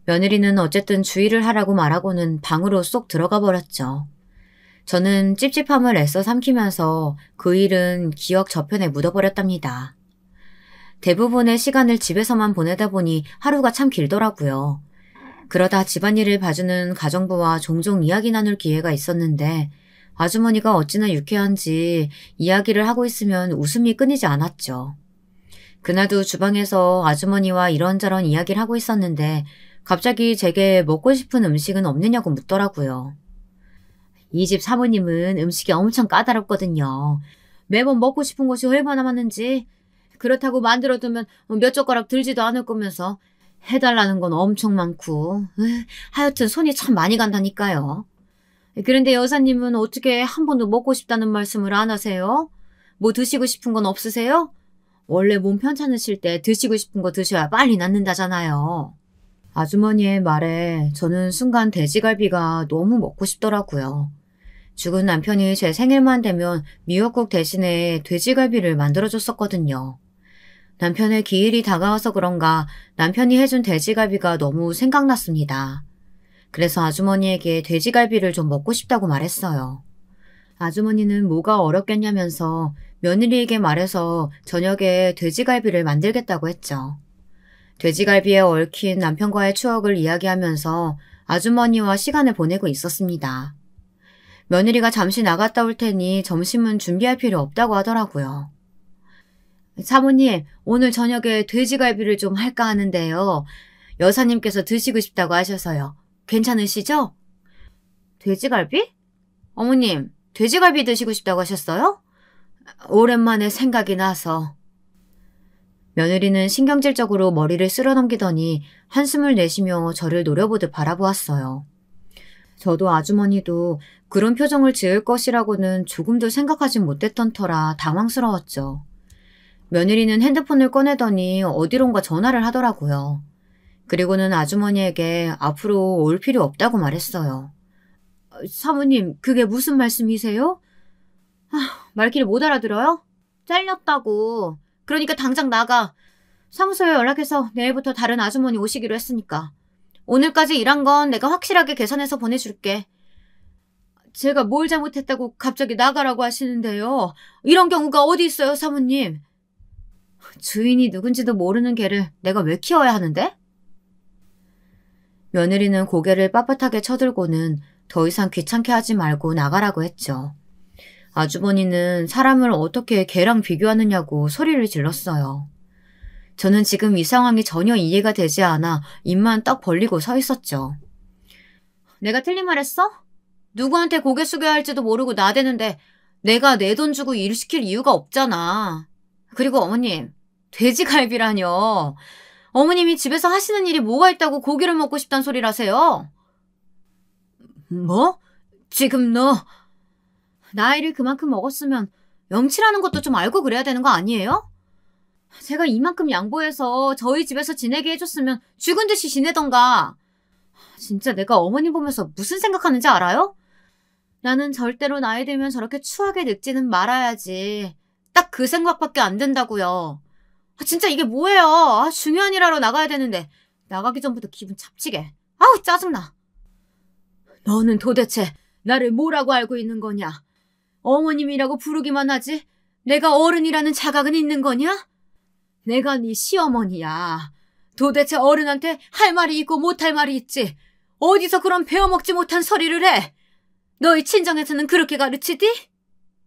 며느리는 어쨌든 주의를 하라고 말하고는 방으로 쏙 들어가 버렸죠. 저는 찝찝함을 애써 삼키면서 그 일은 기억 저편에 묻어버렸답니다. 대부분의 시간을 집에서만 보내다 보니 하루가 참 길더라고요. 그러다 집안일을 봐주는 가정부와 종종 이야기 나눌 기회가 있었는데 아주머니가 어찌나 유쾌한지 이야기를 하고 있으면 웃음이 끊이지 않았죠. 그날도 주방에서 아주머니와 이런저런 이야기를 하고 있었는데 갑자기 제게 먹고 싶은 음식은 없느냐고 묻더라고요. 이 집 사모님은 음식이 엄청 까다롭거든요. 매번 먹고 싶은 것이 얼마나 많은지 그렇다고 만들어두면 몇 젓가락 들지도 않을 거면서 해달라는 건 엄청 많고 하여튼 손이 참 많이 간다니까요. 그런데 여사님은 어떻게 한 번도 먹고 싶다는 말씀을 안 하세요? 뭐 드시고 싶은 건 없으세요? 원래 몸 편찮으실 때 드시고 싶은 거 드셔야 빨리 낫는다잖아요. 아주머니의 말에 저는 순간 돼지갈비가 너무 먹고 싶더라고요. 죽은 남편이 제 생일만 되면 미역국 대신에 돼지갈비를 만들어줬었거든요. 남편의 기일이 다가와서 그런가 남편이 해준 돼지갈비가 너무 생각났습니다. 그래서 아주머니에게 돼지갈비를 좀 먹고 싶다고 말했어요. 아주머니는 뭐가 어렵겠냐면서 며느리에게 말해서 저녁에 돼지갈비를 만들겠다고 했죠. 돼지갈비에 얽힌 남편과의 추억을 이야기하면서 아주머니와 시간을 보내고 있었습니다. 며느리가 잠시 나갔다 올 테니 점심은 준비할 필요 없다고 하더라고요. 사모님, 오늘 저녁에 돼지갈비를 좀 할까 하는데요. 여사님께서 드시고 싶다고 하셔서요. 괜찮으시죠? 돼지갈비? 어머님, 돼지갈비 드시고 싶다고 하셨어요? 오랜만에 생각이 나서. 며느리는 신경질적으로 머리를 쓸어넘기더니 한숨을 내쉬며 저를 노려보듯 바라보았어요. 저도 아주머니도 그런 표정을 지을 것이라고는 조금도 생각하지 못했던 터라 당황스러웠죠. 며느리는 핸드폰을 꺼내더니 어디론가 전화를 하더라고요. 그리고는 아주머니에게 앞으로 올 필요 없다고 말했어요. 사모님, 그게 무슨 말씀이세요? 말귀를 못 알아들어요? 잘렸다고. 그러니까 당장 나가. 사무소에 연락해서 내일부터 다른 아주머니 오시기로 했으니까. 오늘까지 일한 건 내가 확실하게 계산해서 보내줄게. 제가 뭘 잘못했다고 갑자기 나가라고 하시는데요. 이런 경우가 어디 있어요, 사모님? 주인이 누군지도 모르는 개를 내가 왜 키워야 하는데? 며느리는 고개를 빳빳하게 쳐들고는 더 이상 귀찮게 하지 말고 나가라고 했죠. 아주머니는 사람을 어떻게 개랑 비교하느냐고 소리를 질렀어요. 저는 지금 이 상황이 전혀 이해가 되지 않아 입만 딱 벌리고 서 있었죠. 내가 틀린 말 했어? 누구한테 고개 숙여야 할지도 모르고 나대는데 내가 내 돈 주고 일 시킬 이유가 없잖아. 그리고 어머님, 돼지갈비라뇨. 어머님이 집에서 하시는 일이 뭐가 있다고 고기를 먹고 싶단 소리라세요? 뭐? 지금 너 나이를 그만큼 먹었으면 염치라는 것도 좀 알고 그래야 되는 거 아니에요? 제가 이만큼 양보해서 저희 집에서 지내게 해줬으면 죽은 듯이 지내던가. 진짜 내가 어머니 보면서 무슨 생각하는지 알아요? 나는 절대로 나이 들면 저렇게 추하게 늙지는 말아야지. 딱 그 생각밖에 안 든다고요. 진짜 이게 뭐예요? 중요한 일 하러 나가야 되는데 나가기 전부터 기분 잡치게. 아우 짜증나. 너는 도대체 나를 뭐라고 알고 있는 거냐? 어머님이라고 부르기만 하지 내가 어른이라는 자각은 있는 거냐? 내가 네 시어머니야. 도대체 어른한테 할 말이 있고 못할 말이 있지. 어디서 그런 배워먹지 못한 소리를 해? 너희 친정에서는 그렇게 가르치디?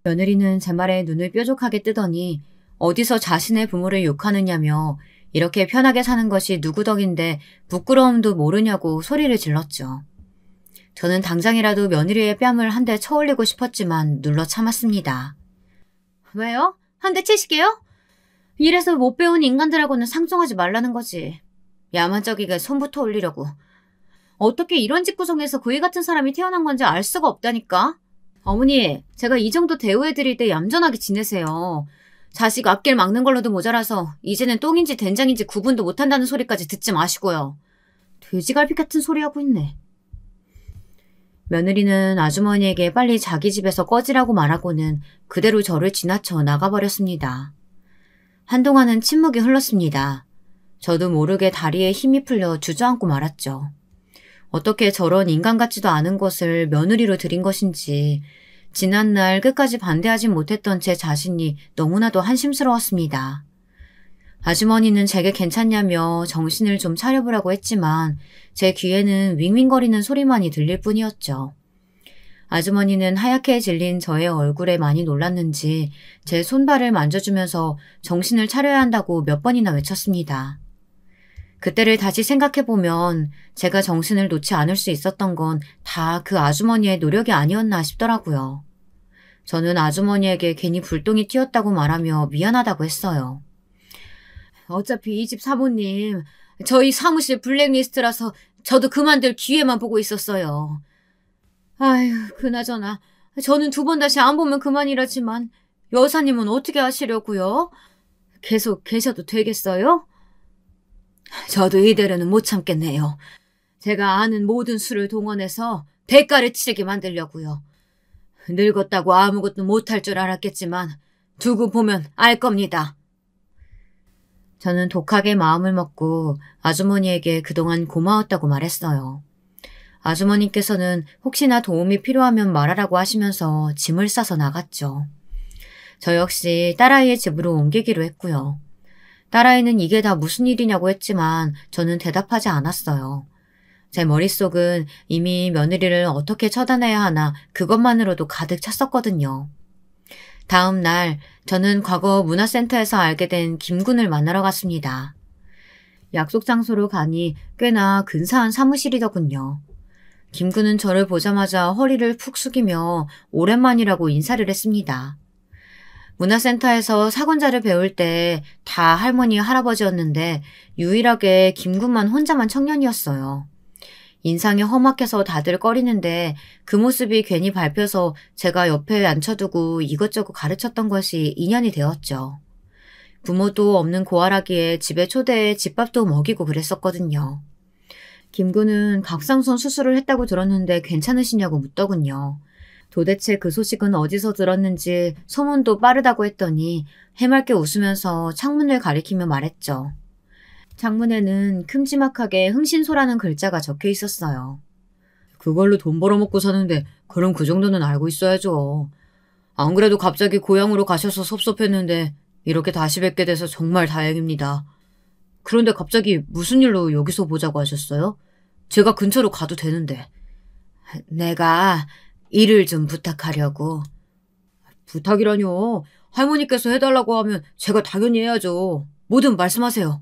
며느리는 제 말에 눈을 뾰족하게 뜨더니 어디서 자신의 부모를 욕하느냐며 이렇게 편하게 사는 것이 누구 덕인데 부끄러움도 모르냐고 소리를 질렀죠. 저는 당장이라도 며느리의 뺨을 한 대 쳐올리고 싶었지만 눌러 참았습니다. 왜요? 한 대 치시게요? 이래서 못 배운 인간들하고는 상종하지 말라는 거지. 야만적이게 손부터 올리려고. 어떻게 이런 집구성에서 그이 같은 사람이 태어난 건지 알 수가 없다니까. 어머니, 제가 이 정도 대우해드릴 때 얌전하게 지내세요. 자식 앞길 막는 걸로도 모자라서 이제는 똥인지 된장인지 구분도 못한다는 소리까지 듣지 마시고요. 돼지갈비 같은 소리 하고 있네. 며느리는 아주머니에게 빨리 자기 집에서 꺼지라고 말하고는 그대로 저를 지나쳐 나가버렸습니다. 한동안은 침묵이 흘렀습니다. 저도 모르게 다리에 힘이 풀려 주저앉고 말았죠. 어떻게 저런 인간 같지도 않은 것을 며느리로 들인 것인지 지난날 끝까지 반대하지 못했던 제 자신이 너무나도 한심스러웠습니다. 아주머니는 제게 괜찮냐며 정신을 좀 차려보라고 했지만 제 귀에는 윙윙거리는 소리만이 들릴 뿐이었죠. 아주머니는 하얗게 질린 저의 얼굴에 많이 놀랐는지 제 손발을 만져주면서 정신을 차려야 한다고 몇 번이나 외쳤습니다. 그때를 다시 생각해보면 제가 정신을 놓지 않을 수 있었던 건 다 그 아주머니의 노력이 아니었나 싶더라고요. 저는 아주머니에게 괜히 불똥이 튀었다고 말하며 미안하다고 했어요. 어차피 이 집 사모님, 저희 사무실 블랙리스트라서 저도 그만둘 기회만 보고 있었어요. 아휴, 그나저나 저는 두 번 다시 안 보면 그만이라지만 여사님은 어떻게 하시려고요? 계속 계셔도 되겠어요? 저도 이대로는 못 참겠네요. 제가 아는 모든 수를 동원해서 대가를 치르게 만들려고요. 늙었다고 아무것도 못할 줄 알았겠지만 두고 보면 알 겁니다. 저는 독하게 마음을 먹고 아주머니에게 그동안 고마웠다고 말했어요. 아주머니께서는 혹시나 도움이 필요하면 말하라고 하시면서 짐을 싸서 나갔죠. 저 역시 딸아이의 집으로 옮기기로 했고요. 딸아이는 이게 다 무슨 일이냐고 했지만 저는 대답하지 않았어요. 제 머릿속은 이미 며느리를 어떻게 처단해야 하나 그것만으로도 가득 찼었거든요. 다음 날 저는 과거 문화센터에서 알게 된 김군을 만나러 갔습니다. 약속 장소로 가니 꽤나 근사한 사무실이더군요. 김군은 저를 보자마자 허리를 푹 숙이며 오랜만이라고 인사를 했습니다. 문화센터에서 사군자를 배울 때 다 할머니, 할아버지였는데 유일하게 김군만 혼자만 청년이었어요. 인상이 험악해서 다들 꺼리는데 그 모습이 괜히 밟혀서 제가 옆에 앉혀두고 이것저것 가르쳤던 것이 인연이 되었죠. 부모도 없는 고아라기에 집에 초대해 집밥도 먹이고 그랬었거든요. 김군은 갑상선 수술을 했다고 들었는데 괜찮으시냐고 묻더군요. 도대체 그 소식은 어디서 들었는지 소문도 빠르다고 했더니 해맑게 웃으면서 창문을 가리키며 말했죠. 창문에는 큼지막하게 흥신소라는 글자가 적혀 있었어요. 그걸로 돈 벌어먹고 사는데 그럼 그 정도는 알고 있어야죠. 안 그래도 갑자기 고향으로 가셔서 섭섭했는데 이렇게 다시 뵙게 돼서 정말 다행입니다. 그런데 갑자기 무슨 일로 여기서 보자고 하셨어요? 제가 근처로 가도 되는데. 내가 일을 좀 부탁하려고. 부탁이라뇨. 할머니께서 해달라고 하면 제가 당연히 해야죠. 뭐든 말씀하세요.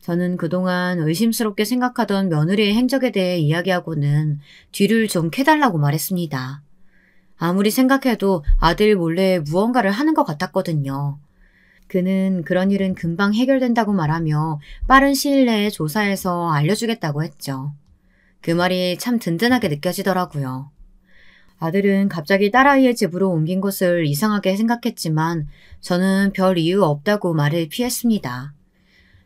저는 그동안 의심스럽게 생각하던 며느리의 행적에 대해 이야기하고는 뒤를 좀 캐달라고 말했습니다. 아무리 생각해도 아들 몰래 무언가를 하는 것 같았거든요. 그는 그런 일은 금방 해결된다고 말하며 빠른 시일 내에 조사해서 알려주겠다고 했죠. 그 말이 참 든든하게 느껴지더라고요. 아들은 갑자기 딸아이의 집으로 옮긴 것을 이상하게 생각했지만 저는 별 이유 없다고 말을 피했습니다.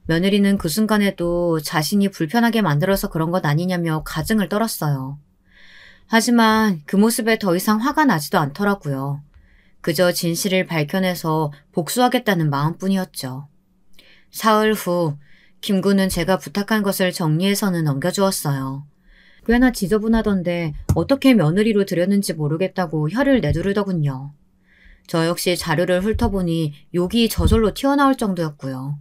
며느리는 그 순간에도 자신이 불편하게 만들어서 그런 것 아니냐며 가증을 떨었어요. 하지만 그 모습에 더 이상 화가 나지도 않더라고요. 그저 진실을 밝혀내서 복수하겠다는 마음뿐이었죠. 사흘 후 김군은 제가 부탁한 것을 정리해서는 넘겨주었어요. 꽤나 지저분하던데 어떻게 며느리로 들였는지 모르겠다고 혀를 내두르더군요. 저 역시 자료를 훑어보니 욕이 저절로 튀어나올 정도였고요.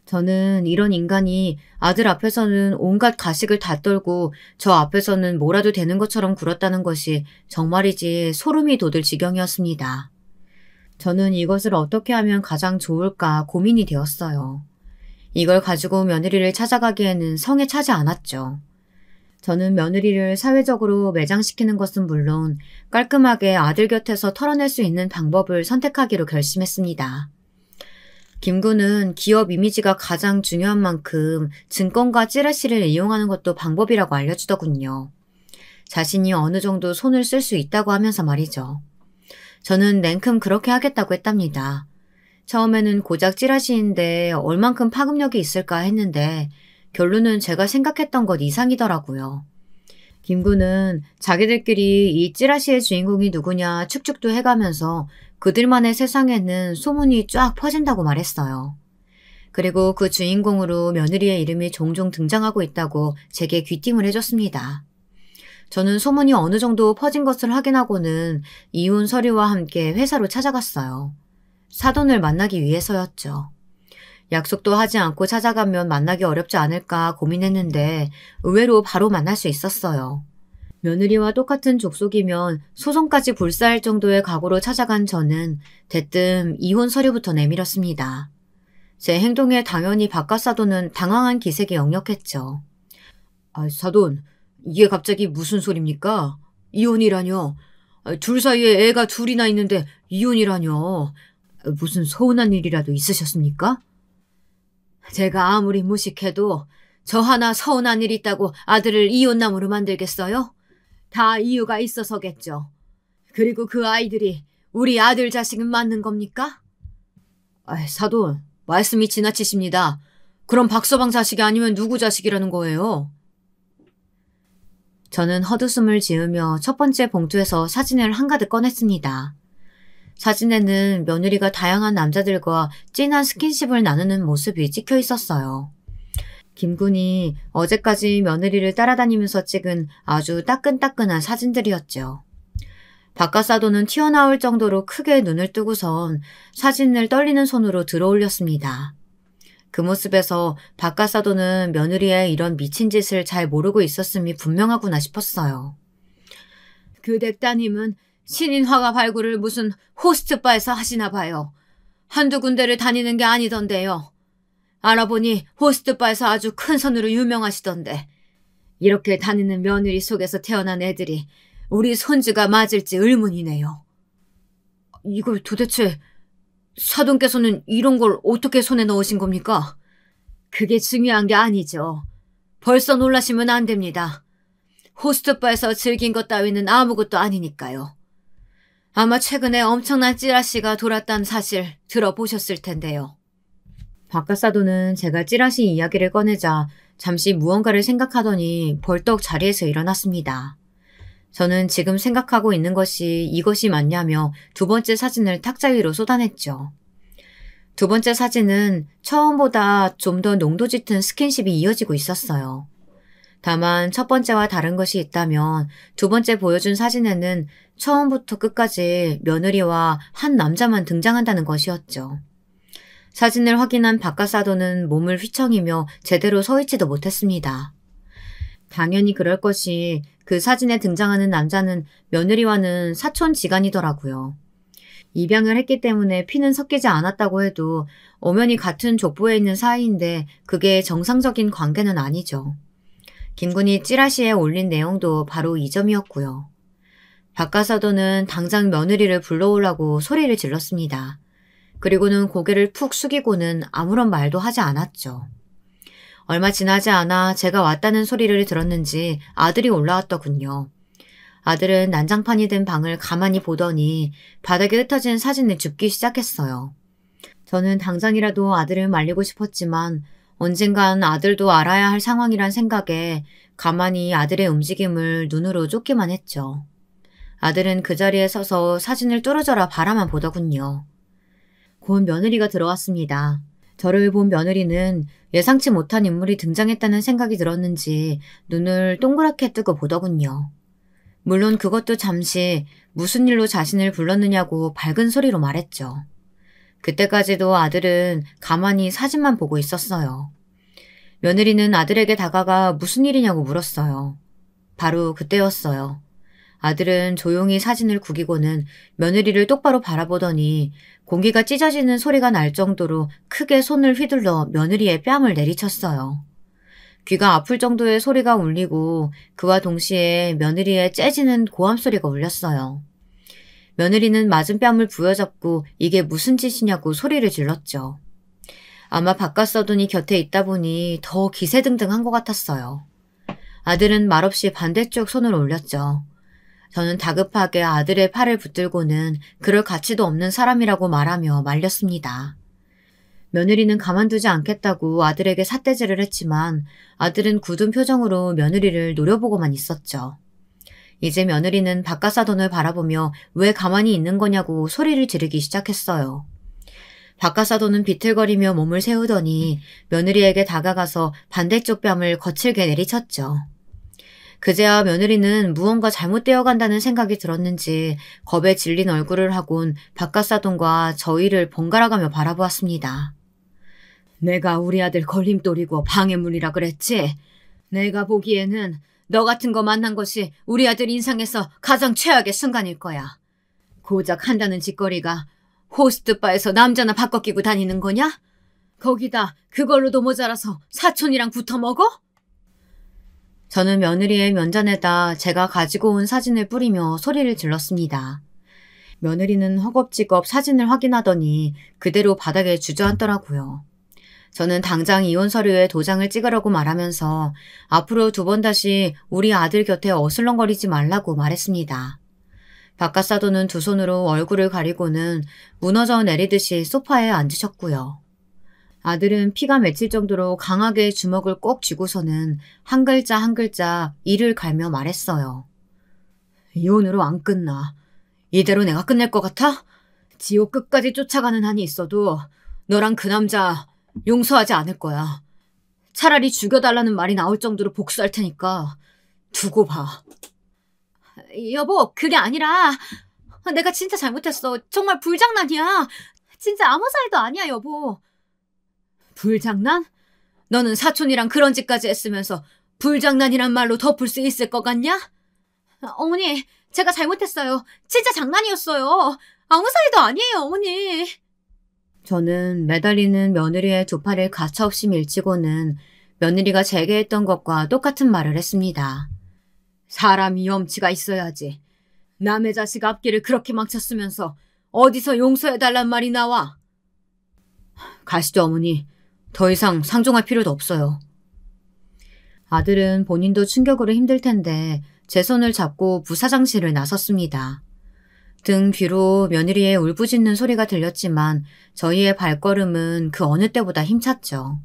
저는 이런 인간이 아들 앞에서는 온갖 가식을 다 떨고 저 앞에서는 뭐라도 되는 것처럼 굴었다는 것이 정말이지 소름이 돋을 지경이었습니다. 저는 이것을 어떻게 하면 가장 좋을까 고민이 되었어요. 이걸 가지고 며느리를 찾아가기에는 성에 차지 않았죠. 저는 며느리를 사회적으로 매장시키는 것은 물론 깔끔하게 아들 곁에서 털어낼 수 있는 방법을 선택하기로 결심했습니다. 김군은 기업 이미지가 가장 중요한 만큼 증권과 찌라시를 이용하는 것도 방법이라고 알려주더군요. 자신이 어느 정도 손을 쓸 수 있다고 하면서 말이죠. 저는 냉큼 그렇게 하겠다고 했답니다. 처음에는 고작 찌라시인데 얼만큼 파급력이 있을까 했는데 결론은 제가 생각했던 것 이상이더라고요. 김군은 자기들끼리 이 찌라시의 주인공이 누구냐 축축도 해가면서 그들만의 세상에는 소문이 쫙 퍼진다고 말했어요. 그리고 그 주인공으로 며느리의 이름이 종종 등장하고 있다고 제게 귀띔을 해줬습니다. 저는 소문이 어느 정도 퍼진 것을 확인하고는 이혼 서류와 함께 회사로 찾아갔어요. 사돈을 만나기 위해서였죠. 약속도 하지 않고 찾아가면 만나기 어렵지 않을까 고민했는데 의외로 바로 만날 수 있었어요. 며느리와 똑같은 족속이면 소송까지 불사할 정도의 각오로 찾아간 저는 대뜸 이혼 서류부터 내밀었습니다. 제 행동에 당연히 바깥 사돈은 당황한 기색이 역력했죠. 사돈, 이게 갑자기 무슨 소립니까? 이혼이라뇨? 둘 사이에 애가 둘이나 있는데 이혼이라뇨? 무슨 서운한 일이라도 있으셨습니까? 제가 아무리 무식해도 저 하나 서운한 일 있다고 아들을 이혼남으로 만들겠어요? 다 이유가 있어서겠죠. 그리고 그 아이들이 우리 아들 자식은 맞는 겁니까? 사돈, 말씀이 지나치십니다. 그럼 박서방 자식이 아니면 누구 자식이라는 거예요? 저는 헛웃음을 지으며 첫 번째 봉투에서 사진을 한가득 꺼냈습니다. 사진에는 며느리가 다양한 남자들과 진한 스킨십을 나누는 모습이 찍혀 있었어요. 김군이 어제까지 며느리를 따라다니면서 찍은 아주 따끈따끈한 사진들이었죠. 박가사도는 튀어나올 정도로 크게 눈을 뜨고선 사진을 떨리는 손으로 들어올렸습니다. 그 모습에서 박가사도는 며느리의 이런 미친 짓을 잘 모르고 있었음이 분명하구나 싶었어요. 그 댁따님은 신인 화가 발굴을 무슨 호스트바에서 하시나 봐요. 한두 군데를 다니는 게 아니던데요. 알아보니 호스트바에서 아주 큰 선으로 유명하시던데 이렇게 다니는 며느리 속에서 태어난 애들이 우리 손주가 맞을지 의문이네요. 이걸 도대체 사돈께서는 이런 걸 어떻게 손에 넣으신 겁니까? 그게 중요한 게 아니죠. 벌써 놀라시면 안 됩니다. 호스트바에서 즐긴 것 따위는 아무것도 아니니까요. 아마 최근에 엄청난 찌라시가 돌았다는 사실 들어보셨을 텐데요. 박가사도는 제가 찌라시 이야기를 꺼내자 잠시 무언가를 생각하더니 벌떡 자리에서 일어났습니다. 저는 지금 생각하고 있는 것이 이것이 맞냐며 두 번째 사진을 탁자 위로 쏟아냈죠. 두 번째 사진은 처음보다 좀 더 농도 짙은 스킨십이 이어지고 있었어요. 다만 첫 번째와 다른 것이 있다면 두 번째 보여준 사진에는 처음부터 끝까지 며느리와 한 남자만 등장한다는 것이었죠. 사진을 확인한 박가사도는 몸을 휘청이며 제대로 서 있지도 못했습니다. 당연히 그럴 것이 그 사진에 등장하는 남자는 며느리와는 사촌지간이더라고요. 입양을 했기 때문에 피는 섞이지 않았다고 해도 엄연히 같은 족보에 있는 사이인데 그게 정상적인 관계는 아니죠. 김군이 찌라시에 올린 내용도 바로 이 점이었고요. 박가사도는 당장 며느리를 불러오라고 소리를 질렀습니다. 그리고는 고개를 푹 숙이고는 아무런 말도 하지 않았죠. 얼마 지나지 않아 제가 왔다는 소리를 들었는지 아들이 올라왔더군요. 아들은 난장판이 된 방을 가만히 보더니 바닥에 흩어진 사진을 줍기 시작했어요. 저는 당장이라도 아들을 말리고 싶었지만 언젠간 아들도 알아야 할 상황이란 생각에 가만히 아들의 움직임을 눈으로 쫓기만 했죠. 아들은 그 자리에 서서 사진을 뚫어져라 바라만 보더군요. 곧 며느리가 들어왔습니다. 저를 본 며느리는 예상치 못한 인물이 등장했다는 생각이 들었는지 눈을 동그랗게 뜨고 보더군요. 물론 그것도 잠시 무슨 일로 자신을 불렀느냐고 밝은 소리로 말했죠. 그때까지도 아들은 가만히 사진만 보고 있었어요. 며느리는 아들에게 다가가 무슨 일이냐고 물었어요. 바로 그때였어요. 아들은 조용히 사진을 구기고는 며느리를 똑바로 바라보더니 공기가 찢어지는 소리가 날 정도로 크게 손을 휘둘러 며느리의 뺨을 내리쳤어요. 귀가 아플 정도의 소리가 울리고 그와 동시에 며느리의 째지는 고함 소리가 울렸어요. 며느리는 맞은 뺨을 부여잡고 이게 무슨 짓이냐고 소리를 질렀죠. 아마 박가사돈이 곁에 있다 보니 더 기세등등한 것 같았어요. 아들은 말없이 반대쪽 손을 올렸죠. 저는 다급하게 아들의 팔을 붙들고는 그럴 가치도 없는 사람이라고 말하며 말렸습니다. 며느리는 가만두지 않겠다고 아들에게 삿대질을 했지만 아들은 굳은 표정으로 며느리를 노려보고만 있었죠. 이제 며느리는 박가사돈을 바라보며 왜 가만히 있는 거냐고 소리를 지르기 시작했어요. 박가사돈은 비틀거리며 몸을 세우더니 며느리에게 다가가서 반대쪽 뺨을 거칠게 내리쳤죠. 그제야 며느리는 무언가 잘못되어 간다는 생각이 들었는지 겁에 질린 얼굴을 하곤 박가사돈과 저희를 번갈아가며 바라보았습니다. 내가 우리 아들 걸림돌이고 방해물이라 그랬지? 내가 보기에는 너 같은 거 만난 것이 우리 아들 인생에서 가장 최악의 순간일 거야. 고작 한다는 짓거리가 호스트바에서 남자나 바꿔 끼고 다니는 거냐? 거기다 그걸로도 모자라서 사촌이랑 붙어 먹어? 저는 며느리의 면전에다 제가 가지고 온 사진을 뿌리며 소리를 질렀습니다. 며느리는 허겁지겁 사진을 확인하더니 그대로 바닥에 주저앉더라고요. 저는 당장 이혼 서류에 도장을 찍으라고 말하면서 앞으로 두 번 다시 우리 아들 곁에 어슬렁거리지 말라고 말했습니다. 박가사도는 두 손으로 얼굴을 가리고는 무너져 내리듯이 소파에 앉으셨고요. 아들은 피가 맺힐 정도로 강하게 주먹을 꼭 쥐고서는 한 글자 한 글자 이를 갈며 말했어요. 이혼으로 안 끝나. 이대로 내가 끝낼 것 같아? 지옥 끝까지 쫓아가는 한이 있어도 너랑 그 남자 용서하지 않을 거야. 차라리 죽여달라는 말이 나올 정도로 복수할 테니까 두고 봐. 여보, 그게 아니라 내가 진짜 잘못했어. 정말 불장난이야. 진짜 아무 살도 아니야, 여보. 불장난? 너는 사촌이랑 그런 짓까지 했으면서 불장난이란 말로 덮을 수 있을 것 같냐? 어머니, 제가 잘못했어요. 진짜 장난이었어요. 아무 사이도 아니에요, 어머니. 저는 매달리는 며느리의 두 팔을 가차없이 밀치고는 며느리가 제게 했던 것과 똑같은 말을 했습니다. 사람이 염치가 있어야지. 남의 자식 앞길을 그렇게 망쳤으면서 어디서 용서해달란 말이 나와? 가시죠, 어머니. 더 이상 상종할 필요도 없어요. 아들은 본인도 충격으로 힘들 텐데 제 손을 잡고 부사장실을 나섰습니다. 등 뒤로 며느리의 울부짖는 소리가 들렸지만 저희의 발걸음은 그 어느 때보다 힘찼죠.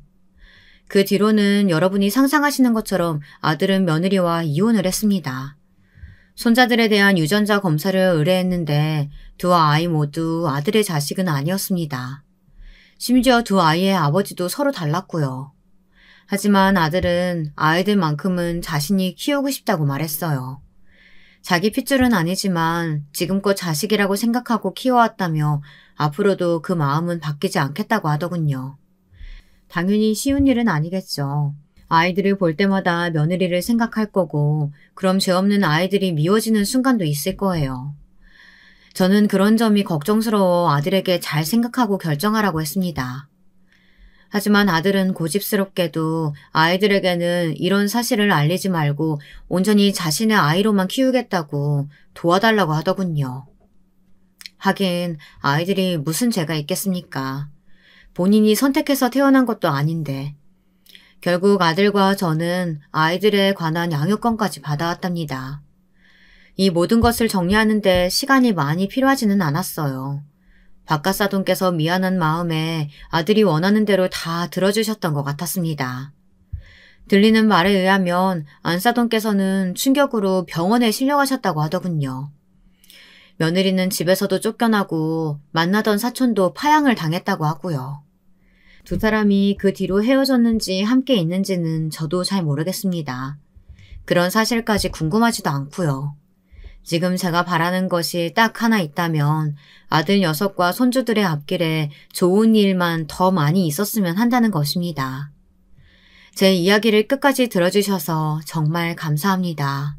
그 뒤로는 여러분이 상상하시는 것처럼 아들은 며느리와 이혼을 했습니다. 손자들에 대한 유전자 검사를 의뢰했는데 두 아이 모두 아들의 자식은 아니었습니다. 심지어 두 아이의 아버지도 서로 달랐고요. 하지만 아들은 아이들만큼은 자신이 키우고 싶다고 말했어요. 자기 핏줄은 아니지만 지금껏 자식이라고 생각하고 키워왔다며 앞으로도 그 마음은 바뀌지 않겠다고 하더군요. 당연히 쉬운 일은 아니겠죠. 아이들을 볼 때마다 며느리를 생각할 거고 그럼 죄 없는 아이들이 미워지는 순간도 있을 거예요. 저는 그런 점이 걱정스러워 아들에게 잘 생각하고 결정하라고 했습니다. 하지만 아들은 고집스럽게도 아이들에게는 이런 사실을 알리지 말고 온전히 자신의 아이로만 키우겠다고 도와달라고 하더군요. 하긴 아이들이 무슨 죄가 있겠습니까? 본인이 선택해서 태어난 것도 아닌데. 결국 아들과 저는 아이들에 관한 양육권까지 받아왔답니다. 이 모든 것을 정리하는데 시간이 많이 필요하지는 않았어요. 박가사돈께서 미안한 마음에 아들이 원하는 대로 다 들어주셨던 것 같았습니다. 들리는 말에 의하면 안사돈께서는 충격으로 병원에 실려가셨다고 하더군요. 며느리는 집에서도 쫓겨나고 만나던 사촌도 파양을 당했다고 하고요. 두 사람이 그 뒤로 헤어졌는지 함께 있는지는 저도 잘 모르겠습니다. 그런 사실까지 궁금하지도 않고요. 지금 제가 바라는 것이 딱 하나 있다면 아들 녀석과 손주들의 앞길에 좋은 일만 더 많이 있었으면 한다는 것입니다. 제 이야기를 끝까지 들어주셔서 정말 감사합니다.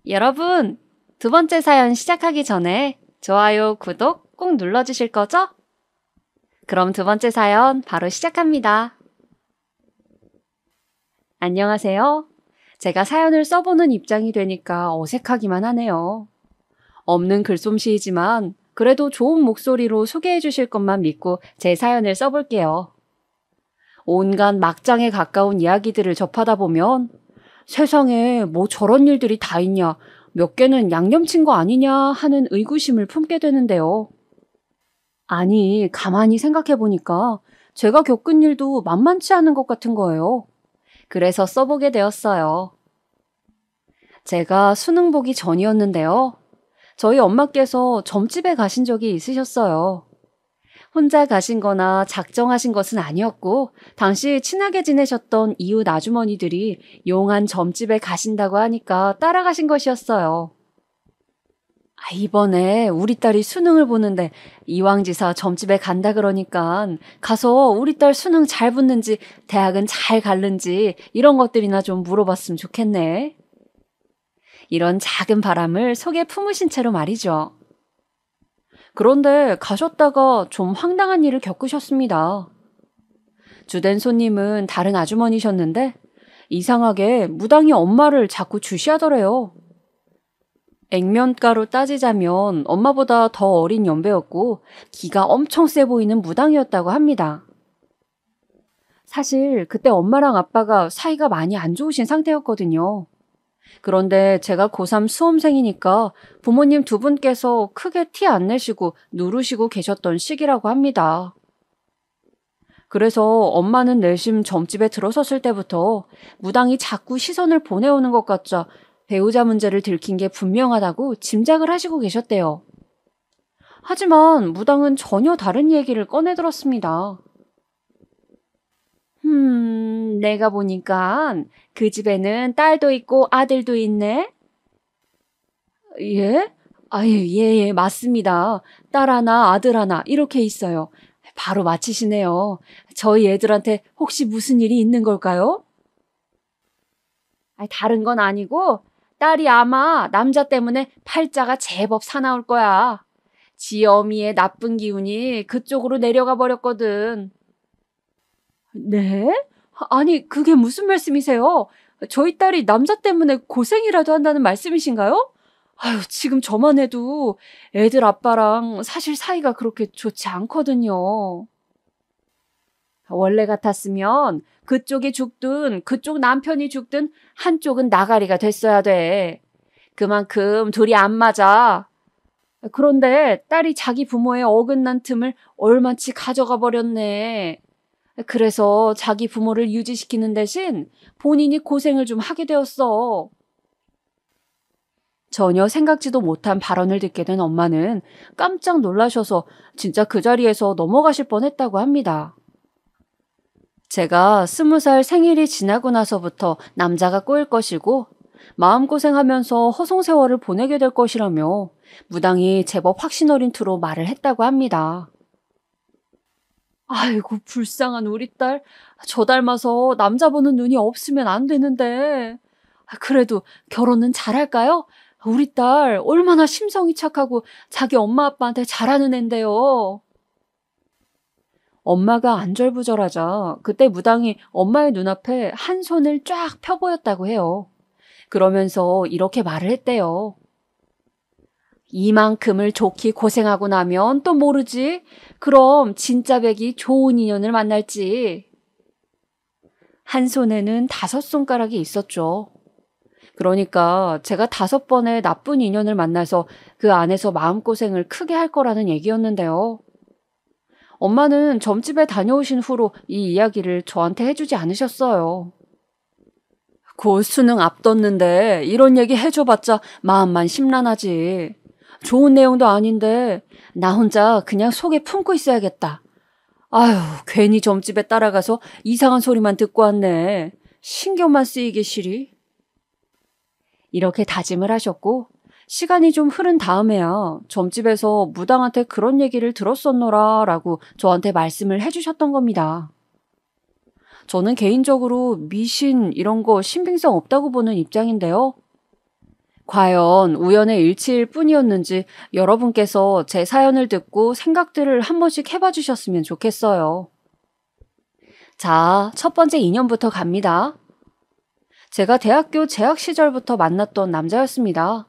여러분, 두 번째 사연 시작하기 전에 좋아요, 구독 꼭 눌러주실 거죠? 그럼 두 번째 사연 바로 시작합니다. 안녕하세요. 제가 사연을 써보는 입장이 되니까 어색하기만 하네요. 없는 글솜씨이지만 그래도 좋은 목소리로 소개해 주실 것만 믿고 제 사연을 써볼게요. 온갖 막장에 가까운 이야기들을 접하다 보면 세상에 뭐 저런 일들이 다 있냐, 몇 개는 양념친 거 아니냐 하는 의구심을 품게 되는데요. 아니, 가만히 생각해보니까 제가 겪은 일도 만만치 않은 것 같은 거예요. 그래서 써보게 되었어요. 제가 수능 보기 전이었는데요. 저희 엄마께서 점집에 가신 적이 있으셨어요. 혼자 가신 거나 작정하신 것은 아니었고 당시 친하게 지내셨던 이웃 아주머니들이 용한 점집에 가신다고 하니까 따라가신 것이었어요. 이번에 우리 딸이 수능을 보는데 이왕지사 점집에 간다 그러니까 가서 우리 딸 수능 잘 붙는지 대학은 잘 갔는지 이런 것들이나 좀 물어봤으면 좋겠네. 이런 작은 바람을 속에 품으신 채로 말이죠. 그런데 가셨다가 좀 황당한 일을 겪으셨습니다. 주된 손님은 다른 아주머니셨는데 이상하게 무당이 엄마를 자꾸 주시하더래요. 액면가로 따지자면 엄마보다 더 어린 연배였고 기가 엄청 세 보이는 무당이었다고 합니다. 사실 그때 엄마랑 아빠가 사이가 많이 안 좋으신 상태였거든요. 그런데 제가 고3 수험생이니까 부모님 두 분께서 크게 티 안 내시고 누르시고 계셨던 시기라고 합니다. 그래서 엄마는 내심 점집에 들어섰을 때부터 무당이 자꾸 시선을 보내오는 것 같자 배우자 문제를 들킨 게 분명하다고 짐작을 하시고 계셨대요. 하지만 무당은 전혀 다른 얘기를 꺼내들었습니다. 내가 보니까 그 집에는 딸도 있고 아들도 있네? 예? 예, 맞습니다. 딸 하나, 아들 하나 이렇게 있어요. 바로 맞히시네요. 저희 애들한테 혹시 무슨 일이 있는 걸까요? 다른 건 아니고 딸이 아마 남자 때문에 팔자가 제법 사나울 거야. 지 어미의 나쁜 기운이 그쪽으로 내려가 버렸거든. 네? 아니, 그게 무슨 말씀이세요? 저희 딸이 남자 때문에 고생이라도 한다는 말씀이신가요? 지금 저만 해도 애들 아빠랑 사실 사이가 그렇게 좋지 않거든요. 원래 같았으면 그쪽이 죽든 그쪽 남편이 죽든 한쪽은 나가리가 됐어야 돼. 그만큼 둘이 안 맞아. 그런데 딸이 자기 부모의 어긋난 틈을 얼마치 가져가 버렸네. 그래서 자기 부모를 유지시키는 대신 본인이 고생을 좀 하게 되었어. 전혀 생각지도 못한 발언을 듣게 된 엄마는 깜짝 놀라셔서 진짜 그 자리에서 넘어가실 뻔했다고 합니다. 제가 20살 생일이 지나고 나서부터 남자가 꼬일 것이고 마음고생하면서 허송세월을 보내게 될 것이라며 무당이 제법 확신 어린 투로 말을 했다고 합니다. 아이고, 불쌍한 우리 딸. 저 닮아서 남자 보는 눈이 없으면 안 되는데. 그래도 결혼은 잘할까요? 우리 딸 얼마나 심성이 착하고 자기 엄마 아빠한테 잘하는 앤데요. 엄마가 안절부절하자 그때 무당이 엄마의 눈앞에 한 손을 쫙 펴보였다고 해요. 그러면서 이렇게 말을 했대요. 이만큼을 좋게 고생하고 나면 또 모르지. 그럼 진짜 백이 좋은 인연을 만날지. 한 손에는 5손가락이 있었죠. 그러니까 제가 5번의 나쁜 인연을 만나서 그 안에서 마음고생을 크게 할 거라는 얘기였는데요. 엄마는 점집에 다녀오신 후로 이 이야기를 저한테 해주지 않으셨어요. 곧 수능 앞뒀는데 이런 얘기 해줘봤자 마음만 심란하지. 좋은 내용도 아닌데 나 혼자 그냥 속에 품고 있어야겠다. 아휴, 괜히 점집에 따라가서 이상한 소리만 듣고 왔네. 신경만 쓰이기 싫이. 이렇게 다짐을 하셨고 시간이 좀 흐른 다음에야 점집에서 무당한테 그런 얘기를 들었었노라 라고 저한테 말씀을 해주셨던 겁니다. 저는 개인적으로 미신 이런 거 신빙성 없다고 보는 입장인데요. 과연 우연의 일치일 뿐이었는지 여러분께서 제 사연을 듣고 생각들을 한 번씩 해봐 주셨으면 좋겠어요. 자, 첫 번째 인연부터 갑니다. 제가 대학교 재학 시절부터 만났던 남자였습니다.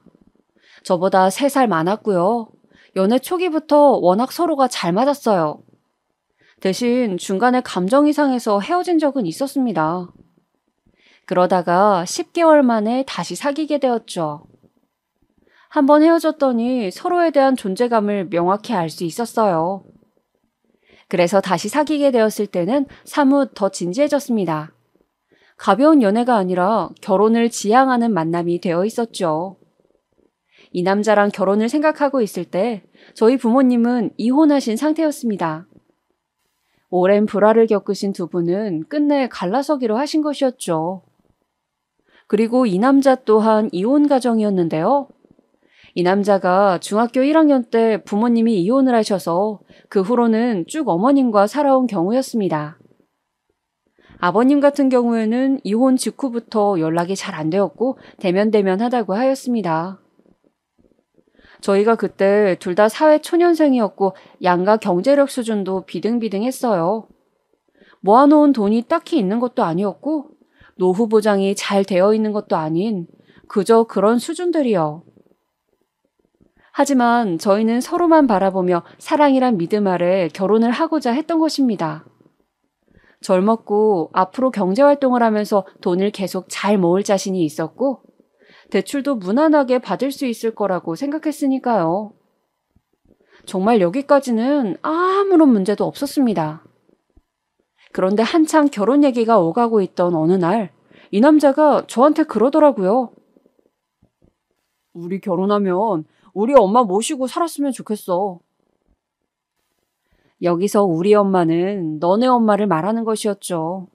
저보다 3살 많았고요. 연애 초기부터 워낙 서로가 잘 맞았어요. 대신 중간에 감정이 상해서 헤어진 적은 있었습니다. 그러다가 10개월 만에 다시 사귀게 되었죠. 한번 헤어졌더니 서로에 대한 존재감을 명확히 알 수 있었어요. 그래서 다시 사귀게 되었을 때는 사뭇 더 진지해졌습니다. 가벼운 연애가 아니라 결혼을 지향하는 만남이 되어 있었죠. 이 남자랑 결혼을 생각하고 있을 때 저희 부모님은 이혼하신 상태였습니다. 오랜 불화를 겪으신 두 분은 끝내 갈라서기로 하신 것이었죠. 그리고 이 남자 또한 이혼 가정이었는데요. 이 남자가 중학교 1학년 때 부모님이 이혼을 하셔서 그 후로는 쭉 어머님과 살아온 경우였습니다. 아버님 같은 경우에는 이혼 직후부터 연락이 잘 안 되었고 대면대면하다고 하였습니다. 저희가 그때 둘 다 사회 초년생이었고 양가 경제력 수준도 비등비등했어요. 모아놓은 돈이 딱히 있는 것도 아니었고 노후 보장이 잘 되어 있는 것도 아닌 그저 그런 수준들이요. 하지만 저희는 서로만 바라보며 사랑이란 믿음 아래 결혼을 하고자 했던 것입니다. 젊었고 앞으로 경제활동을 하면서 돈을 계속 잘 모을 자신이 있었고 대출도 무난하게 받을 수 있을 거라고 생각했으니까요. 정말 여기까지는 아무런 문제도 없었습니다. 그런데 한창 결혼 얘기가 오가고 있던 어느 날 이 남자가 저한테 그러더라고요. 우리 결혼하면 우리 엄마 모시고 살았으면 좋겠어. 여기서 우리 엄마는 너네 엄마를 말하는 것이었죠.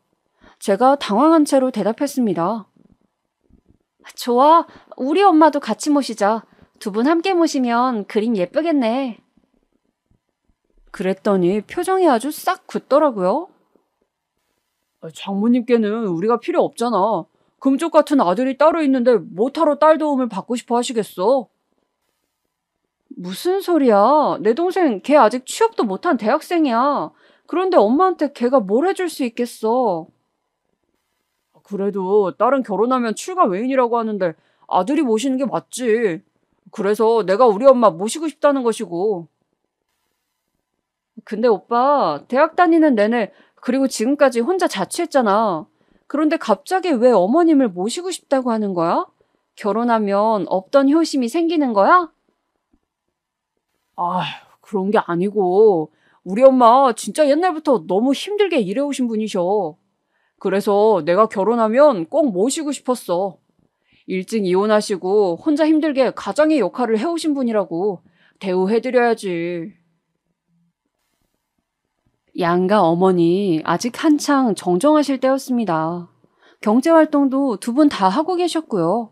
제가 당황한 채로 대답했습니다. 좋아, 우리 엄마도 같이 모시자. 두 분 함께 모시면 그림 예쁘겠네. 그랬더니 표정이 아주 싹 굳더라고요. 장모님께는 우리가 필요 없잖아. 금쪽 같은 아들이 따로 있는데 뭐하러 딸 도움을 받고 싶어 하시겠어? 무슨 소리야. 내 동생 걔 아직 취업도 못한 대학생이야. 그런데 엄마한테 걔가 뭘 해줄 수 있겠어. 그래도 딸은 결혼하면 출가 외인이라고 하는데 아들이 모시는 게 맞지. 그래서 내가 우리 엄마 모시고 싶다는 것이고. 근데 오빠 대학 다니는 내내 그리고 지금까지 혼자 자취했잖아. 그런데 갑자기 왜 어머님을 모시고 싶다고 하는 거야? 결혼하면 없던 효심이 생기는 거야? 아, 그런 게 아니고 우리 엄마 진짜 옛날부터 너무 힘들게 일해오신 분이셔. 그래서 내가 결혼하면 꼭 모시고 싶었어. 일찍 이혼하시고 혼자 힘들게 가장의 역할을 해오신 분이라고 대우해드려야지. 양가 어머니 아직 한창 정정하실 때였습니다. 경제활동도 두 분 다 하고 계셨고요.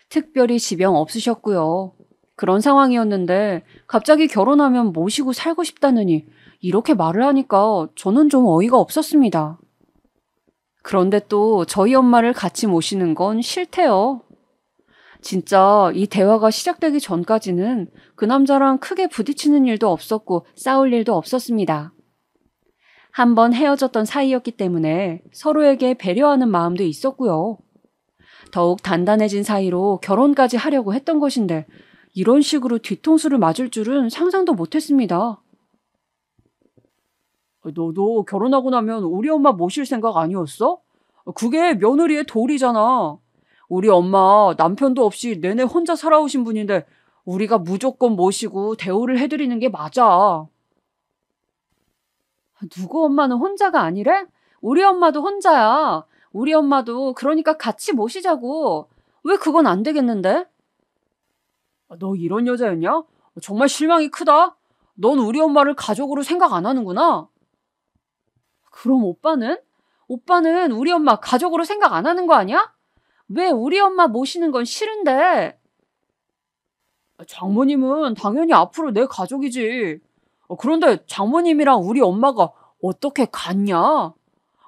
특별히 지병 없으셨고요. 그런 상황이었는데 갑자기 결혼하면 모시고 살고 싶다느니 이렇게 말을 하니까 저는 좀 어이가 없었습니다. 그런데 또 저희 엄마를 같이 모시는 건 싫대요. 진짜 이 대화가 시작되기 전까지는 그 남자랑 크게 부딪히는 일도 없었고 싸울 일도 없었습니다. 한번 헤어졌던 사이였기 때문에 서로에게 배려하는 마음도 있었고요. 더욱 단단해진 사이로 결혼까지 하려고 했던 것인데 이런 식으로 뒤통수를 맞을 줄은 상상도 못했습니다. 너도 결혼하고 나면 우리 엄마 모실 생각 아니었어? 그게 며느리의 도리잖아. 우리 엄마 남편도 없이 내내 혼자 살아오신 분인데 우리가 무조건 모시고 대우를 해드리는 게 맞아. 누구 엄마는 혼자가 아니래? 우리 엄마도 혼자야. 우리 엄마도 그러니까 같이 모시자고. 왜 그건 안 되겠는데? 너 이런 여자였냐? 정말 실망이 크다. 넌 우리 엄마를 가족으로 생각 안 하는구나. 그럼 오빠는? 오빠는 우리 엄마 가족으로 생각 안 하는 거 아니야? 왜 우리 엄마 모시는 건 싫은데? 장모님은 당연히 앞으로 내 가족이지. 그런데 장모님이랑 우리 엄마가 어떻게 같냐?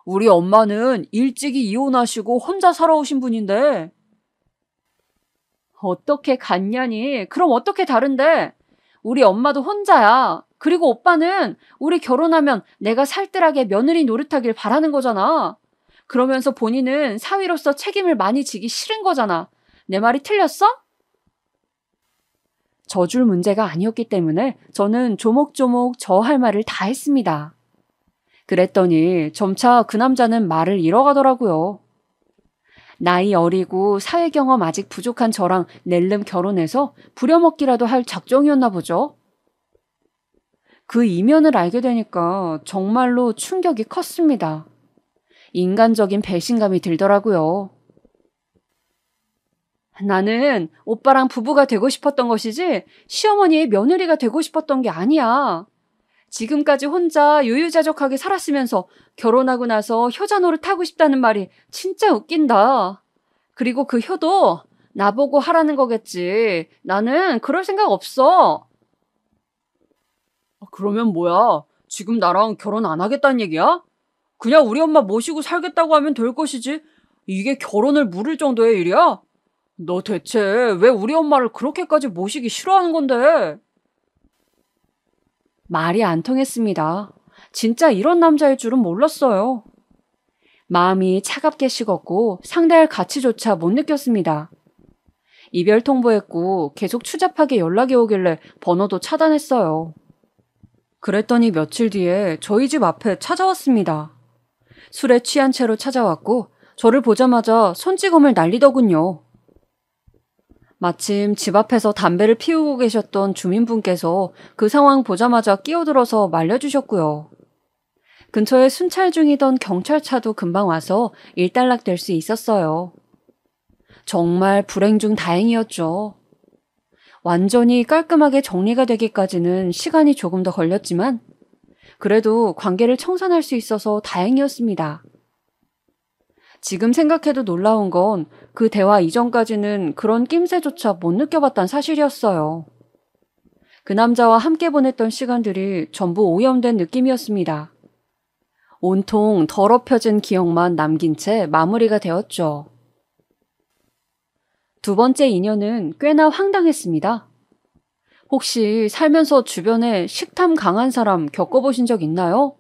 우리 엄마는 일찍이 이혼하시고 혼자 살아오신 분인데. 어떻게 같냐니? 그럼 어떻게 다른데? 우리 엄마도 혼자야. 그리고 오빠는 우리 결혼하면 내가 살뜰하게 며느리 노릇하길 바라는 거잖아. 그러면서 본인은 사위로서 책임을 많이 지기 싫은 거잖아. 내 말이 틀렸어? 져줄 문제가 아니었기 때문에 저는 조목조목 저 할 말을 다 했습니다. 그랬더니 점차 그 남자는 말을 잃어가더라고요. 나이 어리고 사회 경험 아직 부족한 저랑 낼름 결혼해서 부려먹기라도 할 작정이었나 보죠. 그 이면을 알게 되니까 정말로 충격이 컸습니다. 인간적인 배신감이 들더라고요. 나는 오빠랑 부부가 되고 싶었던 것이지 시어머니의 며느리가 되고 싶었던 게 아니야. 지금까지 혼자 유유자적하게 살았으면서 결혼하고 나서 효자 노릇하고 싶다는 말이 진짜 웃긴다. 그리고 그 효도 나보고 하라는 거겠지. 나는 그럴 생각 없어. 그러면 뭐야? 지금 나랑 결혼 안 하겠다는 얘기야? 그냥 우리 엄마 모시고 살겠다고 하면 될 것이지. 이게 결혼을 물을 정도의 일이야? 너 대체 왜 우리 엄마를 그렇게까지 모시기 싫어하는 건데? 말이 안 통했습니다. 진짜 이런 남자일 줄은 몰랐어요. 마음이 차갑게 식었고 상대할 가치조차 못 느꼈습니다. 이별 통보했고 계속 추잡하게 연락이 오길래 번호도 차단했어요. 그랬더니 며칠 뒤에 저희 집 앞에 찾아왔습니다. 술에 취한 채로 찾아왔고 저를 보자마자 손찌검을 날리더군요. 마침 집 앞에서 담배를 피우고 계셨던 주민분께서 그 상황 보자마자 끼어들어서 말려주셨고요. 근처에 순찰 중이던 경찰차도 금방 와서 일단락될 수 있었어요. 정말 불행 중 다행이었죠. 완전히 깔끔하게 정리가 되기까지는 시간이 조금 더 걸렸지만 그래도 관계를 청산할 수 있어서 다행이었습니다. 지금 생각해도 놀라운 건 그 대화 이전까지는 그런 낌새조차 못 느껴봤단 사실이었어요. 그 남자와 함께 보냈던 시간들이 전부 오염된 느낌이었습니다. 온통 더럽혀진 기억만 남긴 채 마무리가 되었죠. 두 번째 인연은 꽤나 황당했습니다. 혹시 살면서 주변에 식탐 강한 사람 겪어보신 적 있나요?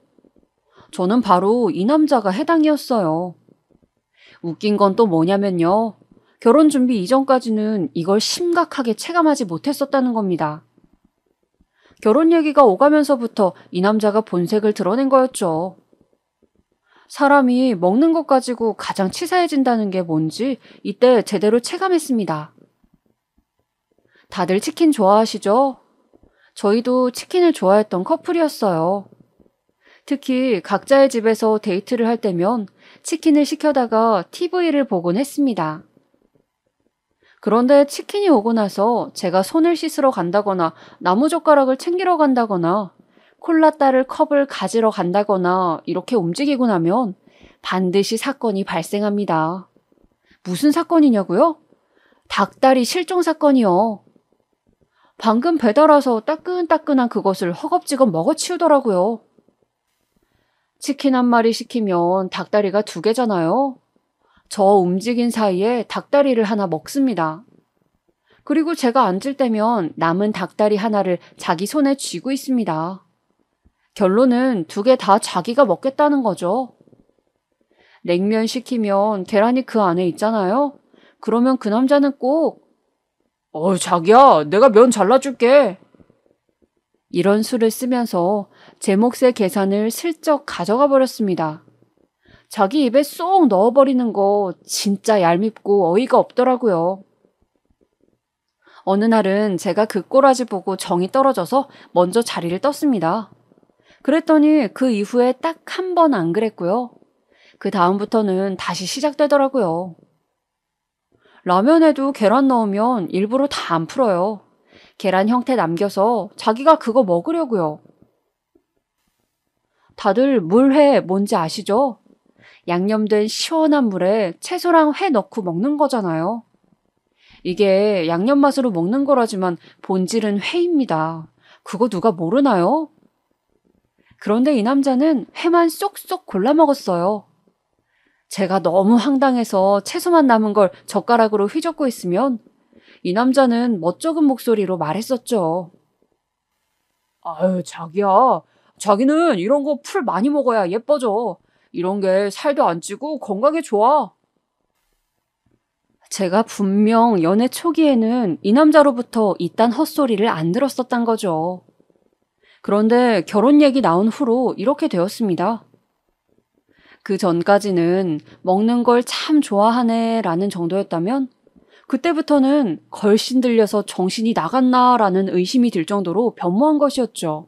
저는 바로 이 남자가 해당이었어요. 웃긴 건 또 뭐냐면요. 결혼 준비 이전까지는 이걸 심각하게 체감하지 못했었다는 겁니다. 결혼 얘기가 오가면서부터 이 남자가 본색을 드러낸 거였죠. 사람이 먹는 것 가지고 가장 치사해진다는 게 뭔지 이때 제대로 체감했습니다. 다들 치킨 좋아하시죠? 저희도 치킨을 좋아했던 커플이었어요. 특히 각자의 집에서 데이트를 할 때면 치킨을 시켜다가 TV를 보곤 했습니다. 그런데 치킨이 오고 나서 제가 손을 씻으러 간다거나 나무젓가락을 챙기러 간다거나 콜라 따를 컵을 가지러 간다거나 이렇게 움직이고 나면 반드시 사건이 발생합니다. 무슨 사건이냐고요? 닭다리 실종 사건이요. 방금 배달 와서 따끈따끈한 그것을 허겁지겁 먹어치우더라고요. 치킨 한 마리 시키면 닭다리가 2개잖아요. 저 움직인 사이에 닭다리를 하나 먹습니다. 그리고 제가 앉을 때면 남은 닭다리 하나를 자기 손에 쥐고 있습니다. 결론은 2개 다 자기가 먹겠다는 거죠. 냉면 시키면 계란이 그 안에 있잖아요. 그러면 그 남자는 꼭 자기야, 내가 면 잘라줄게. 이런 수를 쓰면서 제 몫의 계산을 슬쩍 가져가 버렸습니다. 자기 입에 쏙 넣어버리는 거 진짜 얄밉고 어이가 없더라고요. 어느 날은 제가 그 꼬라지 보고 정이 떨어져서 먼저 자리를 떴습니다. 그랬더니 그 이후에 딱 한 번 안 그랬고요. 그 다음부터는 다시 시작되더라고요. 라면에도 계란 넣으면 일부러 다 안 풀어요. 계란 형태 남겨서 자기가 그거 먹으려고요. 다들 물회 뭔지 아시죠? 양념된 시원한 물에 채소랑 회 넣고 먹는 거잖아요. 이게 양념 맛으로 먹는 거라지만 본질은 회입니다. 그거 누가 모르나요? 그런데 이 남자는 회만 쏙쏙 골라 먹었어요. 제가 너무 황당해서 채소만 남은 걸 젓가락으로 휘젓고 있으면 이 남자는 멋쩍은 목소리로 말했었죠. 아유, 자기야. 자기는 이런 거 풀 많이 먹어야 예뻐져. 이런 게 살도 안 찌고 건강에 좋아. 제가 분명 연애 초기에는 이 남자로부터 이딴 헛소리를 안 들었었단 거죠. 그런데 결혼 얘기 나온 후로 이렇게 되었습니다. 그 전까지는 먹는 걸 참 좋아하네 라는 정도였다면 그때부터는 걸씬 들려서 정신이 나갔나라는 의심이 들 정도로 변모한 것이었죠.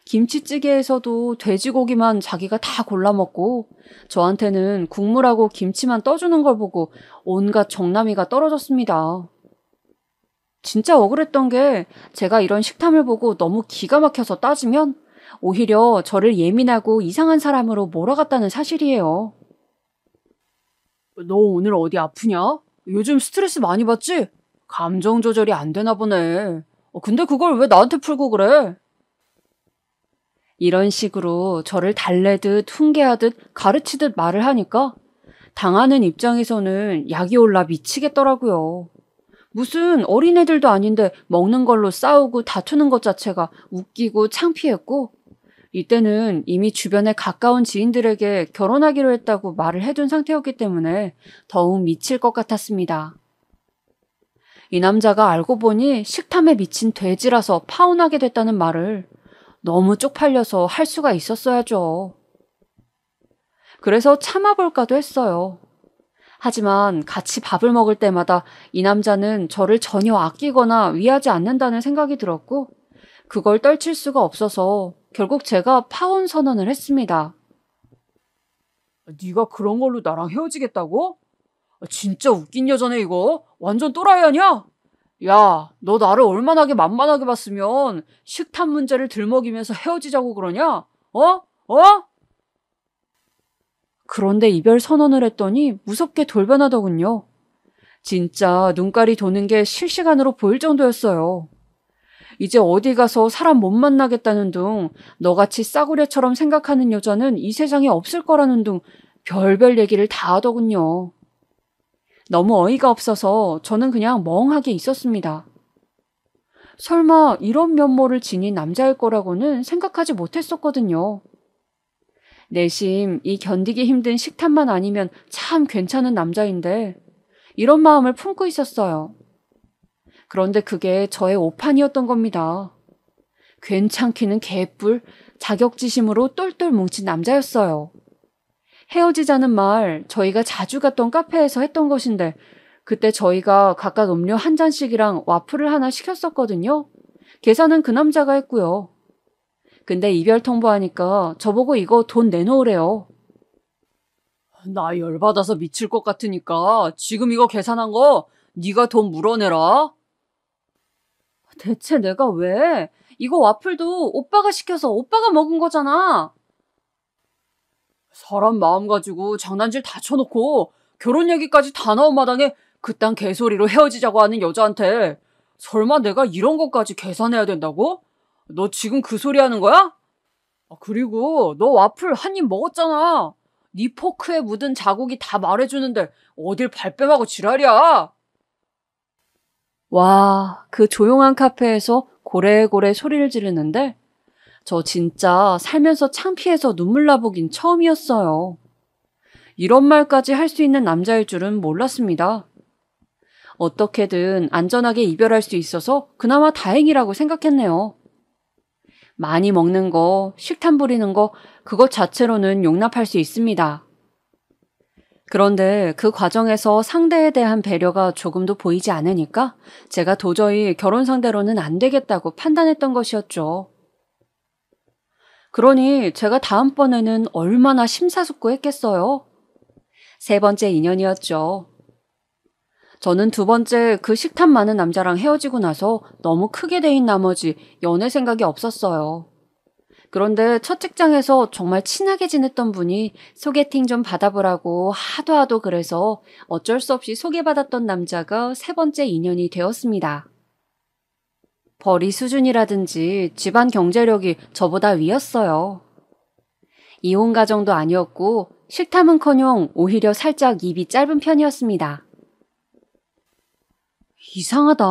김치찌개에서도 돼지고기만 자기가 다 골라 먹고 저한테는 국물하고 김치만 떠주는 걸 보고 온갖 정남이가 떨어졌습니다. 진짜 억울했던 게 제가 이런 식탐을 보고 너무 기가 막혀서 따지면 오히려 저를 예민하고 이상한 사람으로 몰아갔다는 사실이에요. 너 오늘 어디 아프냐? 요즘 스트레스 많이 받지? 감정 조절이 안 되나 보네. 근데 그걸 왜 나한테 풀고 그래? 이런 식으로 저를 달래듯 훈계하듯 가르치듯 말을 하니까 당하는 입장에서는 약이 올라 미치겠더라고요. 무슨 어린애들도 아닌데 먹는 걸로 싸우고 다투는 것 자체가 웃기고 창피했고 이때는 이미 주변에 가까운 지인들에게 결혼하기로 했다고 말을 해둔 상태였기 때문에 더욱 미칠 것 같았습니다. 이 남자가 알고 보니 식탐에 미친 돼지라서 파혼하게 됐다는 말을 너무 쪽팔려서 할 수가 있었어야죠. 그래서 참아볼까도 했어요. 하지만 같이 밥을 먹을 때마다 이 남자는 저를 전혀 아끼거나 위하지 않는다는 생각이 들었고 그걸 떨칠 수가 없어서 결국 제가 파혼 선언을 했습니다. 네가 그런 걸로 나랑 헤어지겠다고? 진짜 웃긴 여자네 이거. 완전 또라이 아니야? 야, 너 나를 얼마나게 만만하게 봤으면 식탐 문제를 들먹이면서 헤어지자고 그러냐? 어? 그런데 이별 선언을 했더니 무섭게 돌변하더군요. 진짜 눈깔이 도는 게 실시간으로 보일 정도였어요. 이제 어디 가서 사람 못 만나겠다는 둥, 너같이 싸구려처럼 생각하는 여자는 이 세상에 없을 거라는 둥, 별별 얘기를 다 하더군요. 너무 어이가 없어서 저는 그냥 멍하게 있었습니다. 설마 이런 면모를 지닌 남자일 거라고는 생각하지 못했었거든요. 내심 이 견디기 힘든 식탐만 아니면 참 괜찮은 남자인데 이런 마음을 품고 있었어요. 그런데 그게 저의 오판이었던 겁니다. 괜찮기는 개뿔, 자격지심으로 똘똘 뭉친 남자였어요. 헤어지자는 말 저희가 자주 갔던 카페에서 했던 것인데 그때 저희가 각각 음료 한 잔씩이랑 와플을 하나 시켰었거든요. 계산은 그 남자가 했고요. 근데 이별 통보하니까 저보고 이거 돈 내놓으래요. 나 열받아서 미칠 것 같으니까 지금 이거 계산한 거 네가 돈 물어내라. 대체 내가 왜? 이거 와플도 오빠가 시켜서 오빠가 먹은 거잖아. 사람 마음 가지고 장난질 다 쳐놓고 결혼 얘기까지 다 나온 마당에 그딴 개소리로 헤어지자고 하는 여자한테 설마 내가 이런 것까지 계산해야 된다고? 너 지금 그 소리 하는 거야? 그리고 너 와플 한 입 먹었잖아. 네 포크에 묻은 자국이 다 말해주는데 어딜 발뺌하고 지랄이야. 와, 그 조용한 카페에서 고래고래 소리를 지르는데 저 진짜 살면서 창피해서 눈물 나보긴 처음이었어요. 이런 말까지 할 수 있는 남자일 줄은 몰랐습니다. 어떻게든 안전하게 이별할 수 있어서 그나마 다행이라고 생각했네요. 많이 먹는 거, 식탐 부리는 거, 그것 자체로는 용납할 수 있습니다. 그런데 그 과정에서 상대에 대한 배려가 조금도 보이지 않으니까 제가 도저히 결혼 상대로는 안 되겠다고 판단했던 것이었죠. 그러니 제가 다음번에는 얼마나 심사숙고했겠어요. 3번째 인연이었죠. 저는 2번째 그 식탐 많은 남자랑 헤어지고 나서 너무 크게 데인 나머지 연애 생각이 없었어요. 그런데 첫 직장에서 정말 친하게 지냈던 분이 소개팅 좀 받아보라고 하도 그래서 어쩔 수 없이 소개받았던 남자가 3번째 인연이 되었습니다. 벌이 수준이라든지 집안 경제력이 저보다 위였어요. 이혼 가정도 아니었고 식탐은커녕 오히려 살짝 입이 짧은 편이었습니다. 이상하다.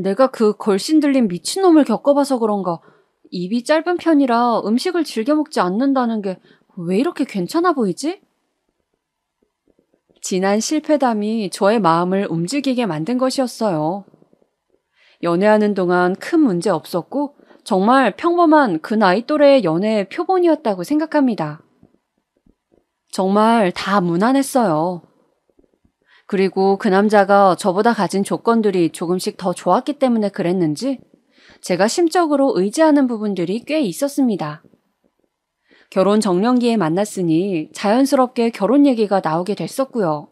내가 그 걸신 들린 미친놈을 겪어봐서 그런가 입이 짧은 편이라 음식을 즐겨 먹지 않는다는 게 왜 이렇게 괜찮아 보이지? 지난 실패담이 저의 마음을 움직이게 만든 것이었어요. 연애하는 동안 큰 문제 없었고 정말 평범한 그 나이 또래의 연애의 표본이었다고 생각합니다. 정말 다 무난했어요. 그리고 그 남자가 저보다 가진 조건들이 조금씩 더 좋았기 때문에 그랬는지 제가 심적으로 의지하는 부분들이 꽤 있었습니다. 결혼 정년기에 만났으니 자연스럽게 결혼 얘기가 나오게 됐었고요.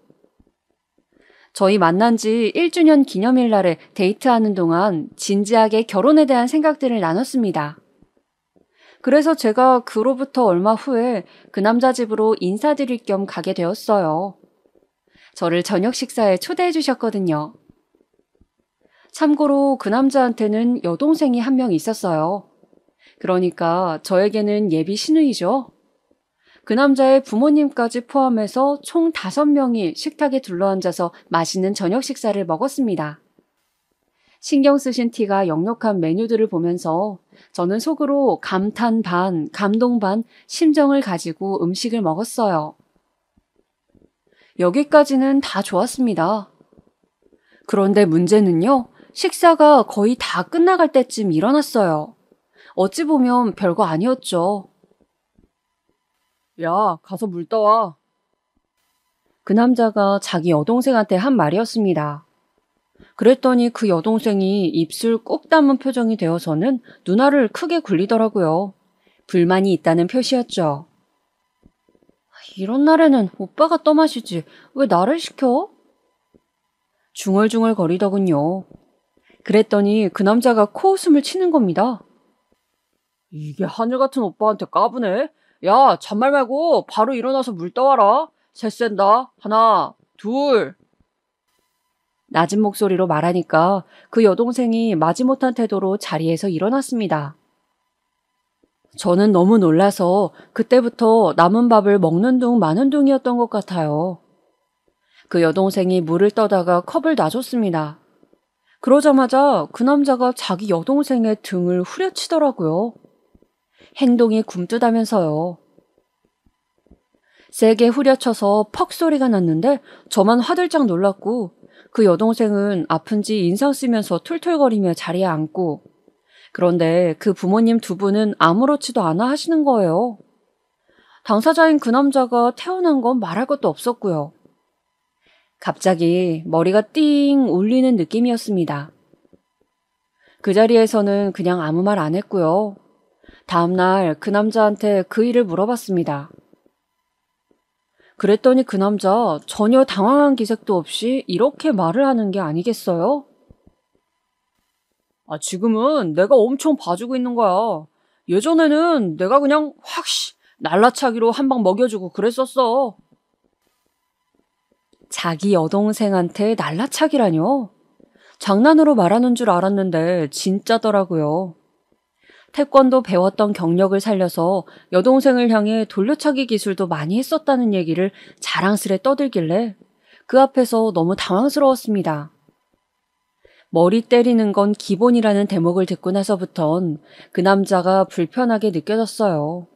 저희 만난 지 1주년 기념일 날에 데이트하는 동안 진지하게 결혼에 대한 생각들을 나눴습니다. 그래서 제가 그로부터 얼마 후에 그 남자 집으로 인사드릴 겸 가게 되었어요. 저를 저녁 식사에 초대해 주셨거든요. 참고로 그 남자한테는 여동생이 한 명 있었어요. 그러니까 저에게는 예비 시누이죠. 그 남자의 부모님까지 포함해서 총 5명이 식탁에 둘러앉아서 맛있는 저녁 식사를 먹었습니다. 신경 쓰신 티가 역력한 메뉴들을 보면서 저는 속으로 감탄 반, 감동 반, 심정을 가지고 음식을 먹었어요. 여기까지는 다 좋았습니다. 그런데 문제는요, 식사가 거의 다 끝나갈 때쯤 일어났어요. 어찌 보면 별거 아니었죠. 야, 가서 물 떠와. 그 남자가 자기 여동생한테 한 말이었습니다. 그랬더니 그 여동생이 입술 꼭 다문 표정이 되어서는 누나를 크게 굴리더라고요. 불만이 있다는 표시였죠. 이런 날에는 오빠가 떠마시지 왜 나를 시켜? 중얼중얼 거리더군요. 그랬더니 그 남자가 코웃음을 치는 겁니다. 이게 하늘 같은 오빠한테 까부네? 야, 잔말 말고 바로 일어나서 물 떠와라. 셋 센다. 하나, 둘. 낮은 목소리로 말하니까 그 여동생이 마지못한 태도로 자리에서 일어났습니다. 저는 너무 놀라서 그때부터 남은 밥을 먹는 둥 마는 둥이었던 것 같아요. 그 여동생이 물을 떠다가 컵을 놔줬습니다. 그러자마자 그 남자가 자기 여동생의 등을 후려치더라고요. 행동이 굼뜨다면서요. 세게 후려쳐서 퍽 소리가 났는데 저만 화들짝 놀랐고 그 여동생은 아픈지 인상 쓰면서 툴툴거리며 자리에 앉고 그런데 그 부모님 두 분은 아무렇지도 않아 하시는 거예요. 당사자인 그 남자가 태어난 건 말할 것도 없었고요. 갑자기 머리가 띵 울리는 느낌이었습니다. 그 자리에서는 그냥 아무 말 안 했고요. 다음날 그 남자한테 그 일을 물어봤습니다. 그랬더니 그 남자 전혀 당황한 기색도 없이 이렇게 말을 하는 게 아니겠어요? 지금은 내가 엄청 봐주고 있는 거야. 예전에는 내가 그냥 확 날라차기로 한 방 먹여주고 그랬었어. 자기 여동생한테 날라차기라뇨? 장난으로 말하는 줄 알았는데 진짜더라고요. 태권도 배웠던 경력을 살려서 여동생을 향해 돌려차기 기술도 많이 했었다는 얘기를 자랑스레 떠들길래 그 앞에서 너무 당황스러웠습니다. 머리 때리는 건 기본이라는 대목을 듣고 나서부턴 그 남자가 불편하게 느껴졌어요.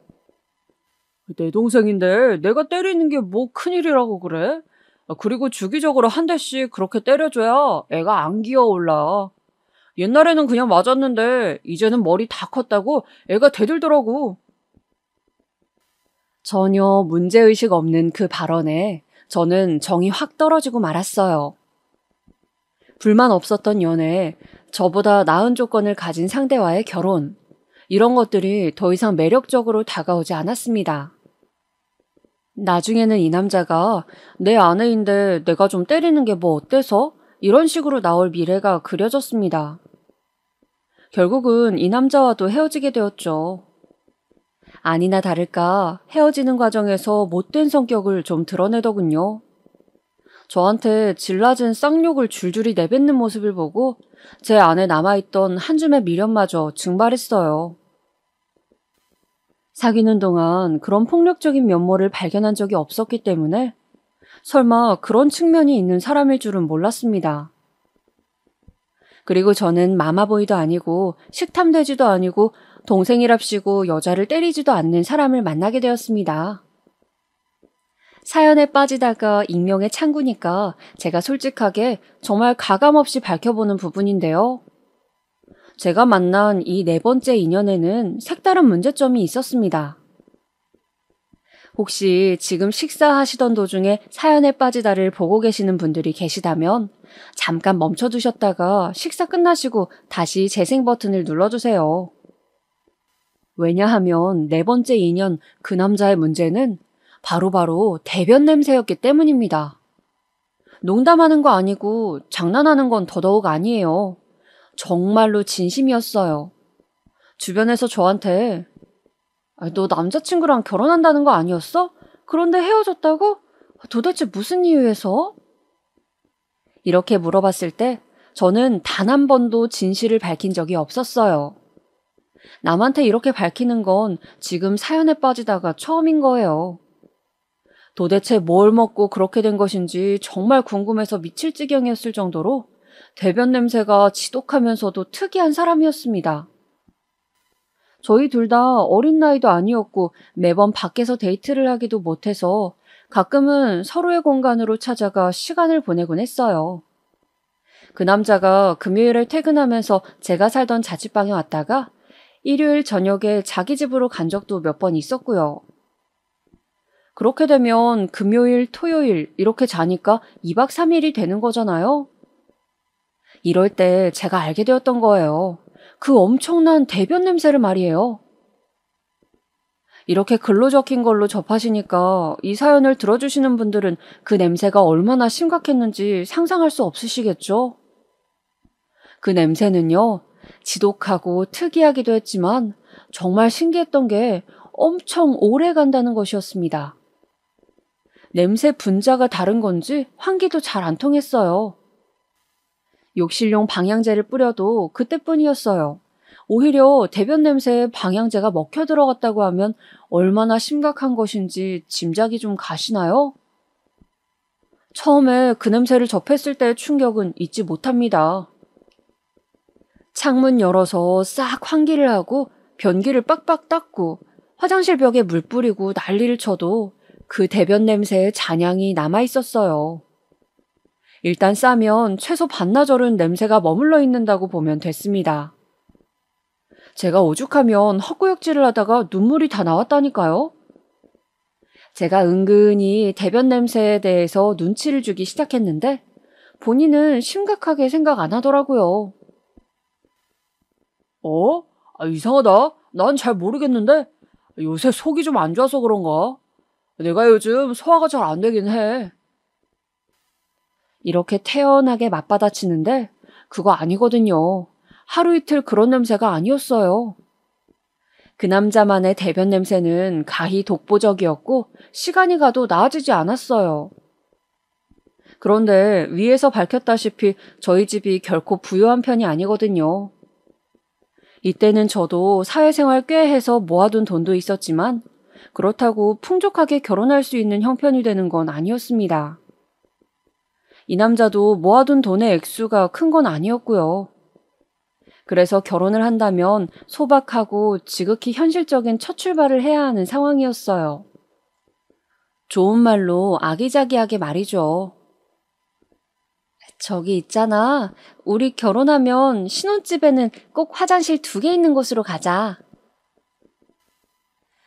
내 동생인데 내가 때리는 게 뭐 큰일이라고 그래? 그리고 주기적으로 한 대씩 그렇게 때려줘야 애가 안 기어올라. 옛날에는 그냥 맞았는데 이제는 머리 다 컸다고 애가 대들더라고. 전혀 문제의식 없는 그 발언에 저는 정이 확 떨어지고 말았어요. 불만 없었던 연애, 저보다 나은 조건을 가진 상대와의 결혼, 이런 것들이 더 이상 매력적으로 다가오지 않았습니다. 나중에는 이 남자가 내 아내인데 내가 좀 때리는 게 뭐 어때서? 이런 식으로 나올 미래가 그려졌습니다. 결국은 이 남자와도 헤어지게 되었죠. 아니나 다를까 헤어지는 과정에서 못된 성격을 좀 드러내더군요. 저한테 질낮은 쌍욕을 줄줄이 내뱉는 모습을 보고 제 안에 남아있던 한 줌의 미련마저 증발했어요. 사귀는 동안 그런 폭력적인 면모를 발견한 적이 없었기 때문에 설마 그런 측면이 있는 사람일 줄은 몰랐습니다. 그리고 저는 마마보이도 아니고 식탐되지도 아니고 동생이랍시고 여자를 때리지도 않는 사람을 만나게 되었습니다. 사연에 빠지다가 익명의 창구니까 제가 솔직하게 정말 가감없이 밝혀보는 부분인데요. 제가 만난 이 4번째 인연에는 색다른 문제점이 있었습니다. 혹시 지금 식사하시던 도중에 사연에 빠지다를 보고 계시는 분들이 계시다면 잠깐 멈춰두셨다가 식사 끝나시고 다시 재생 버튼을 눌러주세요. 왜냐하면 4번째 인연 그 남자의 문제는 바로 대변 냄새였기 때문입니다. 농담하는 거 아니고 장난하는 건 더더욱 아니에요. 정말로 진심이었어요. 주변에서 저한테 너 남자친구랑 결혼한다는 거 아니었어? 그런데 헤어졌다고? 도대체 무슨 이유에서? 이렇게 물어봤을 때 저는 단 한 번도 진실을 밝힌 적이 없었어요. 남한테 이렇게 밝히는 건 지금 사연에 빠지다가 처음인 거예요. 도대체 뭘 먹고 그렇게 된 것인지 정말 궁금해서 미칠 지경이었을 정도로 대변 냄새가 지독하면서도 특이한 사람이었습니다. 저희 둘 다 어린 나이도 아니었고 매번 밖에서 데이트를 하기도 못해서 가끔은 서로의 공간으로 찾아가 시간을 보내곤 했어요. 그 남자가 금요일에 퇴근하면서 제가 살던 자취방에 왔다가 일요일 저녁에 자기 집으로 간 적도 몇 번 있었고요. 그렇게 되면 금요일, 토요일 이렇게 자니까 2박 3일이 되는 거잖아요. 이럴 때 제가 알게 되었던 거예요. 그 엄청난 대변 냄새를 말이에요. 이렇게 글로 적힌 걸로 접하시니까 이 사연을 들어주시는 분들은 그 냄새가 얼마나 심각했는지 상상할 수 없으시겠죠? 그 냄새는요, 지독하고 특이하기도 했지만 정말 신기했던 게 엄청 오래 간다는 것이었습니다. 냄새 분자가 다른 건지 환기도 잘 안 통했어요. 욕실용 방향제를 뿌려도 그때뿐이었어요. 오히려 대변 냄새에 방향제가 먹혀 들어갔다고 하면 얼마나 심각한 것인지 짐작이 좀 가시나요? 처음에 그 냄새를 접했을 때의 충격은 잊지 못합니다. 창문 열어서 싹 환기를 하고 변기를 빡빡 닦고 화장실 벽에 물 뿌리고 난리를 쳐도 그 대변 냄새의 잔향이 남아있었어요. 일단 싸면 최소 반나절은 냄새가 머물러 있는다고 보면 됐습니다. 제가 오죽하면 헛구역질을 하다가 눈물이 다 나왔다니까요. 제가 은근히 대변 냄새에 대해서 눈치를 주기 시작했는데 본인은 심각하게 생각 안 하더라고요. 이상하다. 난 잘 모르겠는데 요새 속이 좀 안 좋아서 그런가? 내가 요즘 소화가 잘 안 되긴 해. 이렇게 태연하게 맞받아치는데 그거 아니거든요. 하루 이틀 그런 냄새가 아니었어요. 그 남자만의 대변 냄새는 가히 독보적이었고 시간이 가도 나아지지 않았어요. 그런데 위에서 밝혔다시피 저희 집이 결코 부유한 편이 아니거든요. 이때는 저도 사회생활 꽤 해서 모아둔 돈도 있었지만 그렇다고 풍족하게 결혼할 수 있는 형편이 되는 건 아니었습니다. 이 남자도 모아둔 돈의 액수가 큰 건 아니었고요. 그래서 결혼을 한다면 소박하고 지극히 현실적인 첫 출발을 해야 하는 상황이었어요. 좋은 말로 아기자기하게 말이죠. 저기 있잖아. 우리 결혼하면 신혼집에는 꼭 화장실 2개 있는 곳으로 가자.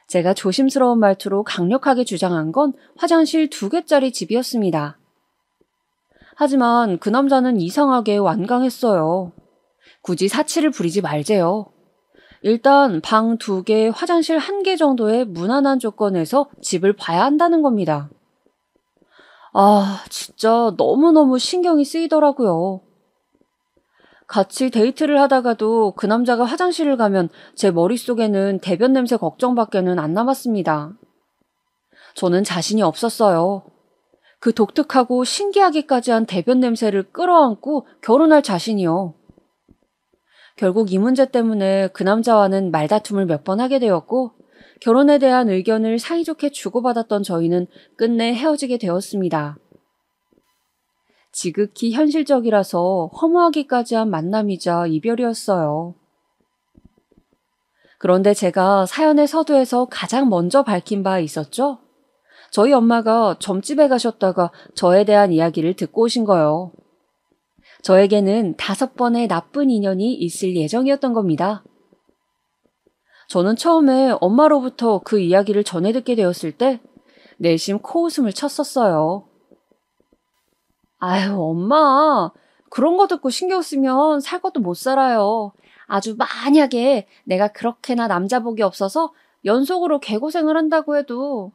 제가 조심스러운 말투로 강력하게 주장한 건 화장실 2개짜리 집이었습니다. 하지만 그 남자는 이상하게 완강했어요. 굳이 사치를 부리지 말재요. 일단 방 2개, 화장실 1개 정도의 무난한 조건에서 집을 봐야 한다는 겁니다. 진짜 너무너무 신경이 쓰이더라고요. 같이 데이트를 하다가도 그 남자가 화장실을 가면 제 머릿속에는 대변 냄새 걱정밖에는 안 남았습니다. 저는 자신이 없었어요. 그 독특하고 신기하기까지 한 대변 냄새를 끌어안고 결혼할 자신이요. 결국 이 문제 때문에 그 남자와는 말다툼을 몇 번 하게 되었고 결혼에 대한 의견을 사이좋게 주고받았던 저희는 끝내 헤어지게 되었습니다. 지극히 현실적이라서 허무하기까지 한 만남이자 이별이었어요. 그런데 제가 사연의 서두에서 가장 먼저 밝힌 바 있었죠? 저희 엄마가 점집에 가셨다가 저에 대한 이야기를 듣고 오신 거예요. 저에게는 5번의 나쁜 인연이 있을 예정이었던 겁니다. 저는 처음에 엄마로부터 그 이야기를 전해 듣게 되었을 때 내심 코웃음을 쳤었어요. 아유, 엄마. 그런 거 듣고 신경 쓰면 살 것도 못 살아요. 아주 만약에 내가 그렇게나 남자복이 없어서 연속으로 개고생을 한다고 해도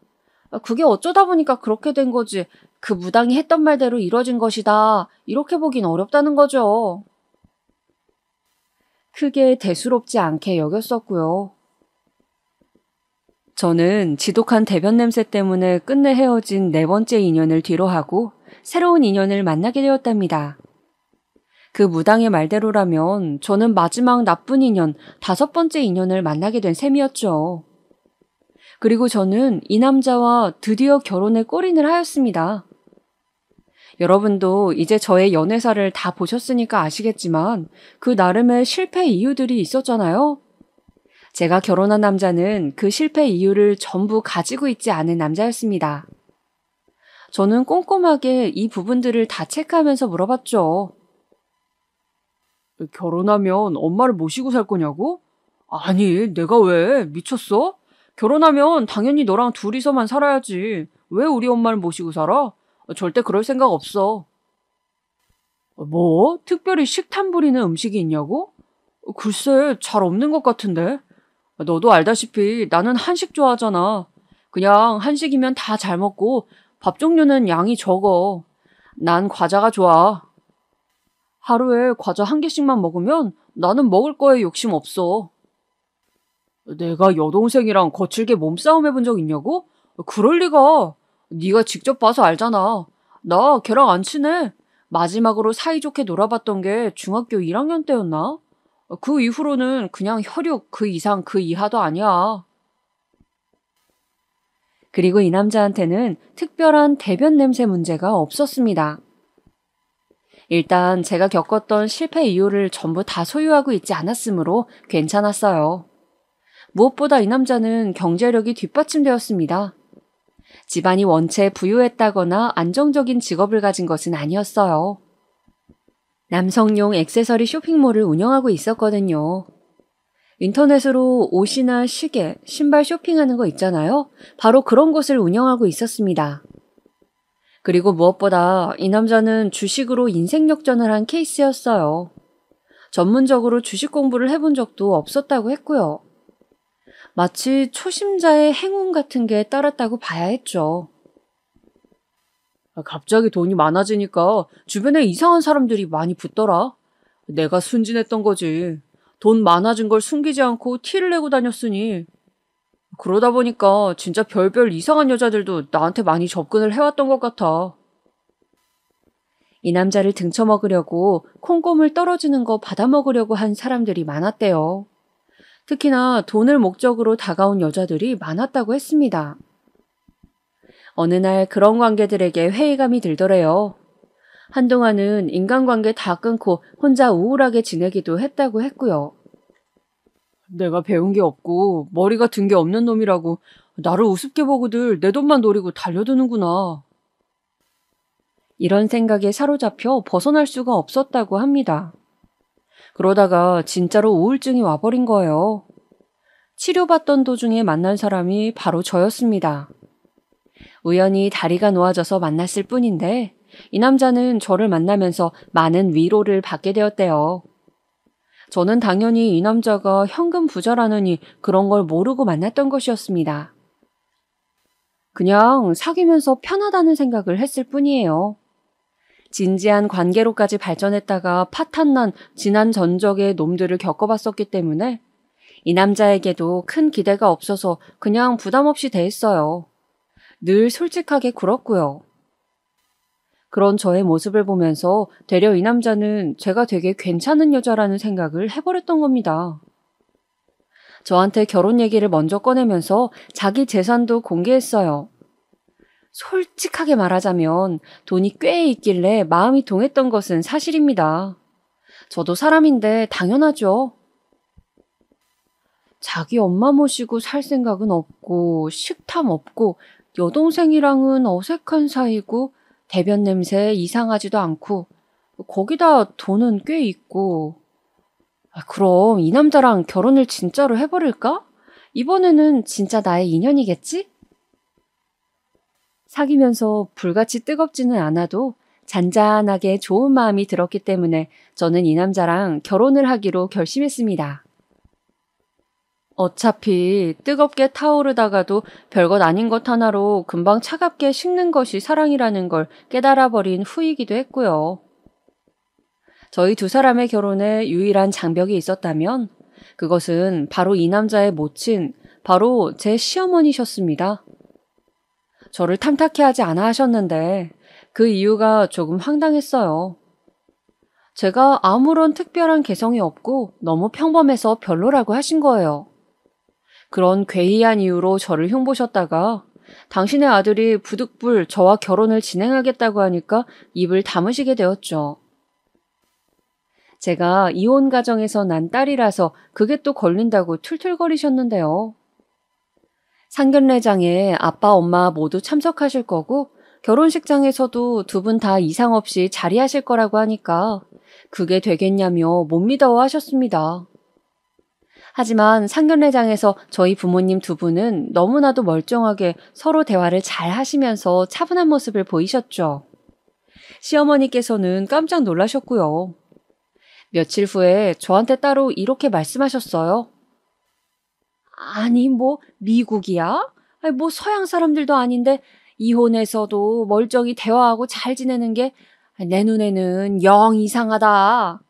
그게 어쩌다 보니까 그렇게 된 거지. 그 무당이 했던 말대로 이뤄진 것이다. 이렇게 보긴 어렵다는 거죠. 크게 대수롭지 않게 여겼었고요. 저는 지독한 대변 냄새 때문에 끝내 헤어진 4번째 인연을 뒤로하고 새로운 인연을 만나게 되었답니다. 그 무당의 말대로라면 저는 마지막 나쁜 인연 5번째 인연을 만나게 된 셈이었죠. 그리고 저는 이 남자와 드디어 결혼에 골인을 하였습니다. 여러분도 이제 저의 연애사를 다 보셨으니까 아시겠지만 그 나름의 실패 이유들이 있었잖아요. 제가 결혼한 남자는 그 실패 이유를 전부 가지고 있지 않은 남자였습니다. 저는 꼼꼼하게 이 부분들을 다 체크하면서 물어봤죠. 결혼하면 엄마를 모시고 살 거냐고? 아니, 내가 왜? 미쳤어? 결혼하면 당연히 너랑 둘이서만 살아야지. 왜 우리 엄마를 모시고 살아? 절대 그럴 생각 없어. 뭐? 특별히 식탐 부리는 음식이 있냐고? 글쎄, 잘 없는 것 같은데. 너도 알다시피 나는 한식 좋아하잖아. 그냥 한식이면 다 잘 먹고 밥 종류는 양이 적어. 난 과자가 좋아. 하루에 과자 한 개씩만 먹으면 나는 먹을 거에 욕심 없어. 내가 여동생이랑 거칠게 몸싸움 해본 적 있냐고? 그럴 리가. 네가 직접 봐서 알잖아. 나 걔랑 안 친해. 마지막으로 사이좋게 놀아봤던 게 중학교 1학년 때였나? 그 이후로는 그냥 혈육 그 이상 그 이하도 아니야. 그리고 이 남자한테는 특별한 대변 냄새 문제가 없었습니다. 일단 제가 겪었던 실패 이유를 전부 다 소유하고 있지 않았으므로 괜찮았어요. 무엇보다 이 남자는 경제력이 뒷받침되었습니다. 집안이 원체 부유했다거나 안정적인 직업을 가진 것은 아니었어요. 남성용 액세서리 쇼핑몰을 운영하고 있었거든요. 인터넷으로 옷이나 시계, 신발 쇼핑하는 거 있잖아요. 바로 그런 곳을 운영하고 있었습니다. 그리고 무엇보다 이 남자는 주식으로 인생 역전을 한 케이스였어요. 전문적으로 주식 공부를 해본 적도 없었다고 했고요. 마치 초심자의 행운 같은 게 따랐다고 봐야 했죠. 갑자기 돈이 많아지니까 주변에 이상한 사람들이 많이 붙더라. 내가 순진했던 거지. 돈 많아진 걸 숨기지 않고 티를 내고 다녔으니. 그러다 보니까 진짜 별별 이상한 여자들도 나한테 많이 접근을 해왔던 것 같아. 이 남자를 등쳐먹으려고 콩고물 떨어지는 거 받아먹으려고 한 사람들이 많았대요. 특히나 돈을 목적으로 다가온 여자들이 많았다고 했습니다. 어느 날 그런 관계들에게 회의감이 들더래요. 한동안은 인간관계 다 끊고 혼자 우울하게 지내기도 했다고 했고요. 내가 배운 게 없고 머리가 든 게 없는 놈이라고 나를 우습게 보고들 내 돈만 노리고 달려드는구나. 이런 생각에 사로잡혀 벗어날 수가 없었다고 합니다. 그러다가 진짜로 우울증이 와버린 거예요. 치료받던 도중에 만난 사람이 바로 저였습니다. 우연히 다리가 놓아져서 만났을 뿐인데 이 남자는 저를 만나면서 많은 위로를 받게 되었대요. 저는 당연히 이 남자가 현금 부자라느니 그런 걸 모르고 만났던 것이었습니다. 그냥 사귀면서 편하다는 생각을 했을 뿐이에요. 진지한 관계로까지 발전했다가 파탄난 지난 전적의 놈들을 겪어봤었기 때문에 이 남자에게도 큰 기대가 없어서 그냥 부담 없이 대했어요. 늘 솔직하게 굴었고요. 그런 저의 모습을 보면서 되려 이 남자는 제가 되게 괜찮은 여자라는 생각을 해버렸던 겁니다. 저한테 결혼 얘기를 먼저 꺼내면서 자기 재산도 공개했어요. 솔직하게 말하자면 돈이 꽤 있길래 마음이 동했던 것은 사실입니다. 저도 사람인데 당연하죠. 자기 엄마 모시고 살 생각은 없고 식탐 없고 여동생이랑은 어색한 사이고 대변 냄새 이상하지도 않고 거기다 돈은 꽤 있고 그럼 이 남자랑 결혼을 진짜로 해버릴까? 이번에는 진짜 나의 인연이겠지? 사귀면서 불같이 뜨겁지는 않아도 잔잔하게 좋은 마음이 들었기 때문에 저는 이 남자랑 결혼을 하기로 결심했습니다. 어차피 뜨겁게 타오르다가도 별것 아닌 것 하나로 금방 차갑게 식는 것이 사랑이라는 걸 깨달아버린 후이기도 했고요. 저희 두 사람의 결혼에 유일한 장벽이 있었다면 그것은 바로 이 남자의 모친, 바로 제 시어머니셨습니다. 저를 탐탁해 하지 않아 하셨는데 그 이유가 조금 황당했어요. 제가 아무런 특별한 개성이 없고 너무 평범해서 별로라고 하신 거예요. 그런 괴이한 이유로 저를 흉보셨다가 당신의 아들이 부득불 저와 결혼을 진행하겠다고 하니까 입을 다무시게 되었죠. 제가 이혼 가정에서 난 딸이라서 그게 또 걸린다고 툴툴거리셨는데요. 상견례장에 아빠, 엄마 모두 참석하실 거고 결혼식장에서도 두 분 다 이상 없이 자리하실 거라고 하니까 그게 되겠냐며 못 믿어 하셨습니다. 하지만 상견례장에서 저희 부모님 두 분은 너무나도 멀쩡하게 서로 대화를 잘 하시면서 차분한 모습을 보이셨죠. 시어머니께서는 깜짝 놀라셨고요. 며칠 후에 저한테 따로 이렇게 말씀하셨어요. 아니 미국이야? 서양 사람들도 아닌데 이혼해서도 멀쩡히 대화하고 잘 지내는 게 내 눈에는 영 이상하다.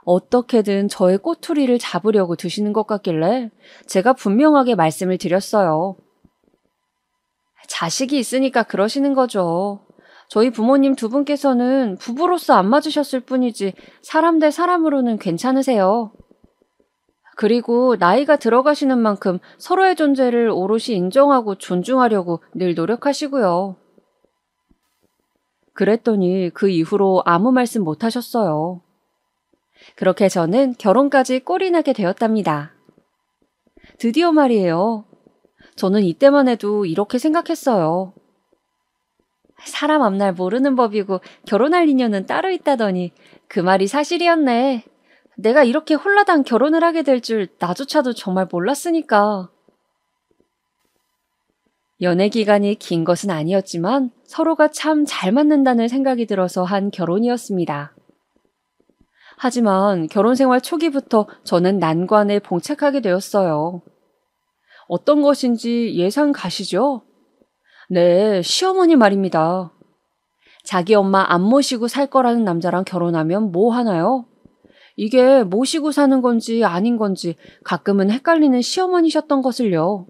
어떻게든 저의 꼬투리를 잡으려고 드시는 것 같길래 제가 분명하게 말씀을 드렸어요. 자식이 있으니까 그러시는 거죠. 저희 부모님 두 분께서는 부부로서 안 맞으셨을 뿐이지 사람 대 사람으로는 괜찮으세요. 그리고 나이가 들어가시는 만큼 서로의 존재를 오롯이 인정하고 존중하려고 늘 노력하시고요. 그랬더니 그 이후로 아무 말씀 못 하셨어요. 그렇게 저는 결혼까지 꼴이 나게 되었답니다. 드디어 말이에요. 저는 이때만 해도 이렇게 생각했어요. 사람 앞날 모르는 법이고 결혼할 인연은 따로 있다더니 그 말이 사실이었네. 내가 이렇게 홀라당 결혼을 하게 될 줄 나조차도 정말 몰랐으니까. 연애 기간이 긴 것은 아니었지만 서로가 참 잘 맞는다는 생각이 들어서 한 결혼이었습니다. 하지만 결혼 생활 초기부터 저는 난관에 봉착하게 되었어요. 어떤 것인지 예상 가시죠? 네, 시어머니 말입니다. 자기 엄마 안 모시고 살 거라는 남자랑 결혼하면 뭐 하나요? 이게 모시고 사는 건지 아닌 건지 가끔은 헷갈리는 시어머니셨던 것을요.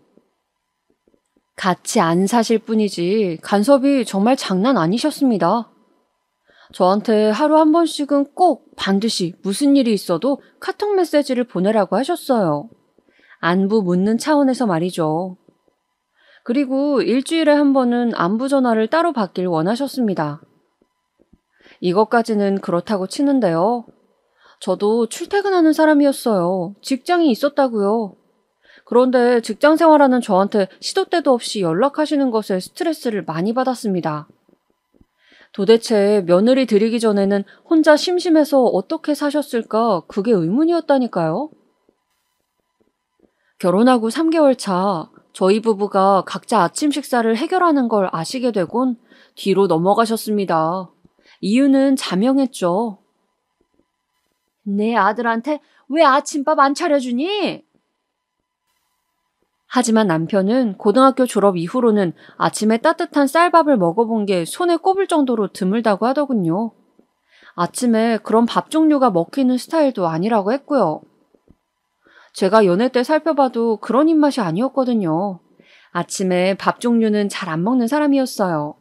같이 안 사실 뿐이지 간섭이 정말 장난 아니셨습니다. 저한테 하루 한 번씩은 꼭 반드시 무슨 일이 있어도 카톡 메시지를 보내라고 하셨어요. 안부 묻는 차원에서 말이죠. 그리고 일주일에 한 번은 안부 전화를 따로 받길 원하셨습니다. 이것까지는 그렇다고 치는데요. 저도 출퇴근하는 사람이었어요. 직장이 있었다고요. 그런데 직장 생활하는 저한테 시도 때도 없이 연락하시는 것에 스트레스를 많이 받았습니다. 도대체 며느리 들이기 전에는 혼자 심심해서 어떻게 사셨을까 그게 의문이었다니까요. 결혼하고 3개월 차 저희 부부가 각자 아침 식사를 해결하는 걸 아시게 되곤 뒤로 넘어가셨습니다. 이유는 자명했죠. 내 아들한테 왜 아침밥 안 차려주니? 하지만 남편은 고등학교 졸업 이후로는 아침에 따뜻한 쌀밥을 먹어본 게 손에 꼽을 정도로 드물다고 하더군요. 아침에 그런 밥 종류가 먹히는 스타일도 아니라고 했고요. 제가 연애 때 살펴봐도 그런 입맛이 아니었거든요. 아침에 밥 종류는 잘 안 먹는 사람이었어요.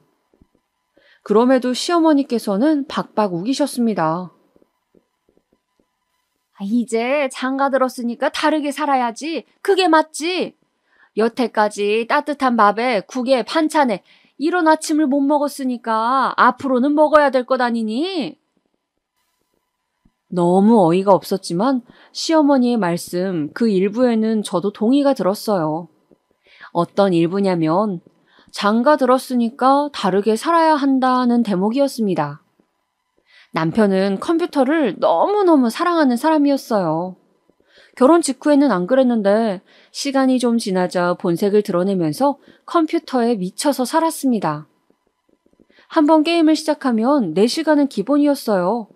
그럼에도 시어머니께서는 박박 우기셨습니다. 이제 장가 들었으니까 다르게 살아야지. 그게 맞지. 여태까지 따뜻한 밥에 국에 반찬에 이런 아침을 못 먹었으니까 앞으로는 먹어야 될 것 아니니? 너무 어이가 없었지만 시어머니의 말씀 그 일부에는 저도 동의가 들었어요. 어떤 일부냐면 장가 들었으니까 다르게 살아야 한다는 대목이었습니다. 남편은 컴퓨터를 너무너무 사랑하는 사람이었어요. 결혼 직후에는 안 그랬는데 시간이 좀 지나자 본색을 드러내면서 컴퓨터에 미쳐서 살았습니다. 한번 게임을 시작하면 4시간은 기본이었어요.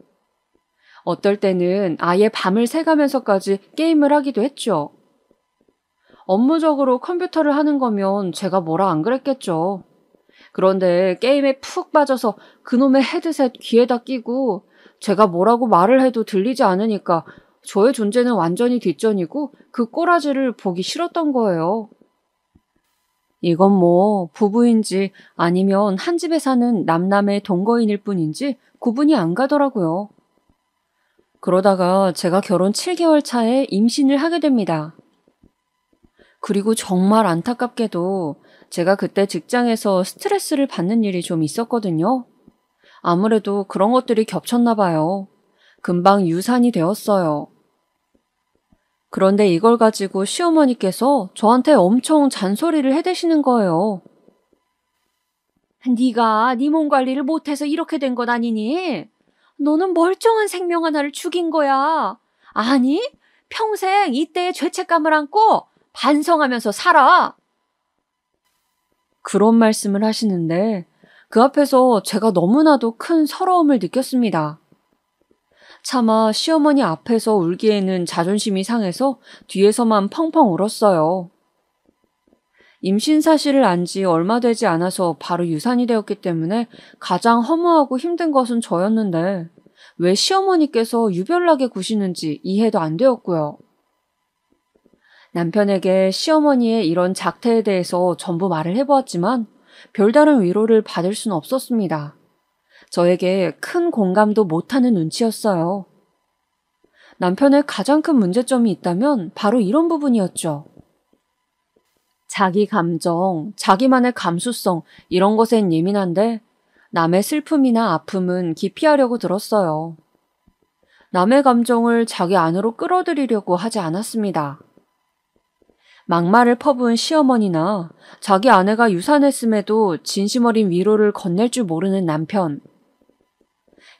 어떨 때는 아예 밤을 새가면서까지 게임을 하기도 했죠. 업무적으로 컴퓨터를 하는 거면 제가 뭐라 안 그랬겠죠. 그런데 게임에 푹 빠져서 그놈의 헤드셋 귀에다 끼고 제가 뭐라고 말을 해도 들리지 않으니까 저의 존재는 완전히 뒷전이고 그 꼬라지를 보기 싫었던 거예요. 이건 뭐 부부인지 아니면 한 집에 사는 남남의 동거인일 뿐인지 구분이 안 가더라고요. 그러다가 제가 결혼 7개월 차에 임신을 하게 됩니다. 그리고 정말 안타깝게도 제가 그때 직장에서 스트레스를 받는 일이 좀 있었거든요. 아무래도 그런 것들이 겹쳤나 봐요. 금방 유산이 되었어요. 그런데 이걸 가지고 시어머니께서 저한테 엄청 잔소리를 해대시는 거예요. 네가 네 몸 관리를 못해서 이렇게 된 것 아니니? 너는 멀쩡한 생명 하나를 죽인 거야. 아니, 평생 이때의 죄책감을 안고 반성하면서 살아. 그런 말씀을 하시는데 그 앞에서 제가 너무나도 큰 서러움을 느꼈습니다. 차마 시어머니 앞에서 울기에는 자존심이 상해서 뒤에서만 펑펑 울었어요. 임신 사실을 안 지 얼마 되지 않아서 바로 유산이 되었기 때문에 가장 허무하고 힘든 것은 저였는데 왜 시어머니께서 유별나게 구시는지 이해도 안 되었고요. 남편에게 시어머니의 이런 작태에 대해서 전부 말을 해보았지만 별다른 위로를 받을 수는 없었습니다. 저에게 큰 공감도 못하는 눈치였어요. 남편의 가장 큰 문제점이 있다면 바로 이런 부분이었죠. 자기 감정, 자기만의 감수성 이런 것엔 예민한데 남의 슬픔이나 아픔은 기피하려고 들었어요. 남의 감정을 자기 안으로 끌어들이려고 하지 않았습니다. 막말을 퍼부은 시어머니나 자기 아내가 유산했음에도 진심 어린 위로를 건넬 줄 모르는 남편.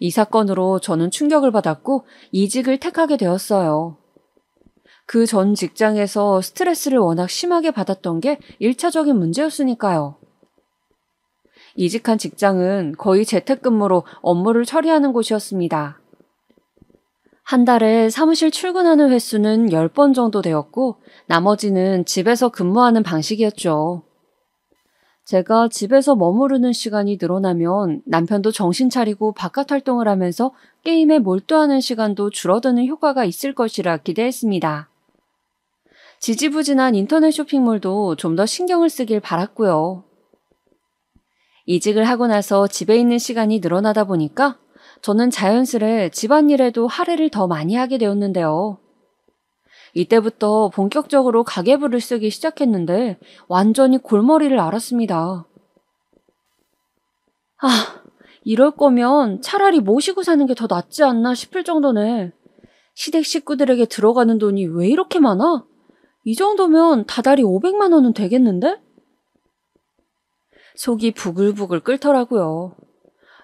이 사건으로 저는 충격을 받았고 이직을 택하게 되었어요. 그 전 직장에서 스트레스를 워낙 심하게 받았던 게 1차적인 문제였으니까요. 이직한 직장은 거의 재택근무로 업무를 처리하는 곳이었습니다. 한 달에 사무실 출근하는 횟수는 10번 정도 되었고 나머지는 집에서 근무하는 방식이었죠. 제가 집에서 머무르는 시간이 늘어나면 남편도 정신 차리고 바깥 활동을 하면서 게임에 몰두하는 시간도 줄어드는 효과가 있을 것이라 기대했습니다. 지지부진한 인터넷 쇼핑몰도 좀 더 신경을 쓰길 바랐고요. 이직을 하고 나서 집에 있는 시간이 늘어나다 보니까 저는 자연스레 집안일에도 할애를 더 많이 하게 되었는데요. 이때부터 본격적으로 가계부를 쓰기 시작했는데 완전히 골머리를 앓았습니다. 이럴 거면 차라리 모시고 사는 게 더 낫지 않나 싶을 정도네. 시댁 식구들에게 들어가는 돈이 왜 이렇게 많아? 이 정도면 다달이 500만 원은 되겠는데? 속이 부글부글 끓더라고요.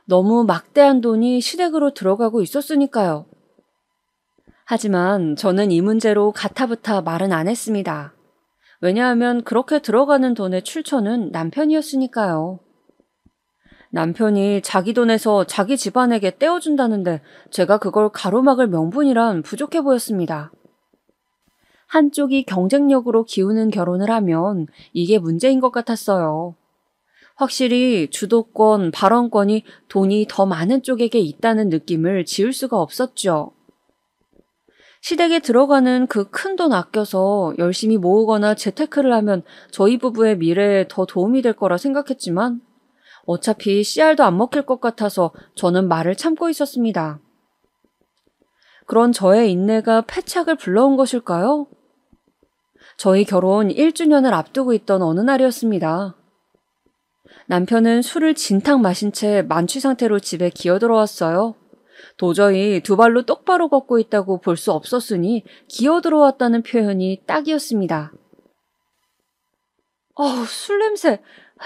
너무 막대한 돈이 시댁으로 들어가고 있었으니까요. 하지만 저는 이 문제로 가타부타 말은 안 했습니다. 왜냐하면 그렇게 들어가는 돈의 출처는 남편이었으니까요. 남편이 자기 돈에서 자기 집안에게 떼어준다는데 제가 그걸 가로막을 명분이란 부족해 보였습니다. 한쪽이 경쟁력으로 기우는 결혼을 하면 이게 문제인 것 같았어요. 확실히 주도권, 발언권이 돈이 더 많은 쪽에게 있다는 느낌을 지울 수가 없었죠. 시댁에 들어가는 그 큰 돈 아껴서 열심히 모으거나 재테크를 하면 저희 부부의 미래에 더 도움이 될 거라 생각했지만 어차피 씨알도 안 먹힐 것 같아서 저는 말을 참고 있었습니다. 그런 저의 인내가 패착을 불러온 것일까요? 저희 결혼 1주년을 앞두고 있던 어느 날이었습니다. 남편은 술을 진탕 마신 채 만취 상태로 집에 기어들어왔어요. 도저히 두 발로 똑바로 걷고 있다고 볼 수 없었으니 기어들어왔다는 표현이 딱이었습니다. 술 냄새.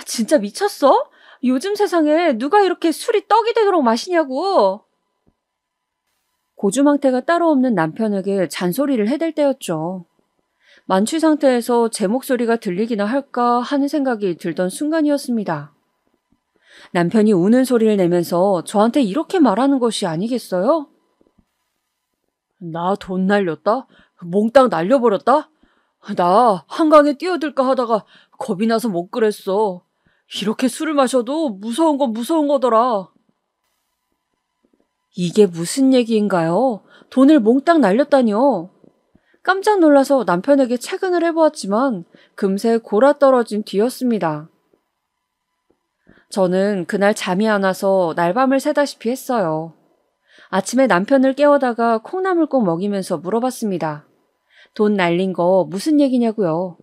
진짜 미쳤어? 요즘 세상에 누가 이렇게 술이 떡이 되도록 마시냐고. 고주망태가 따로 없는 남편에게 잔소리를 해댈 때였죠. 만취 상태에서 제 목소리가 들리기나 할까 하는 생각이 들던 순간이었습니다. 남편이 우는 소리를 내면서 저한테 이렇게 말하는 것이 아니겠어요? 나 돈 날렸다? 몽땅 날려버렸다? 나 한강에 뛰어들까 하다가 겁이 나서 못 그랬어. 이렇게 술을 마셔도 무서운 건 무서운 거더라. 이게 무슨 얘기인가요? 돈을 몽땅 날렸다니요. 깜짝 놀라서 남편에게 채근을 해보았지만 금세 골아떨어진 뒤였습니다. 저는 그날 잠이 안 와서 날밤을 새다시피 했어요. 아침에 남편을 깨워다가 콩나물 꼭 먹이면서 물어봤습니다. 돈 날린 거 무슨 얘기냐고요.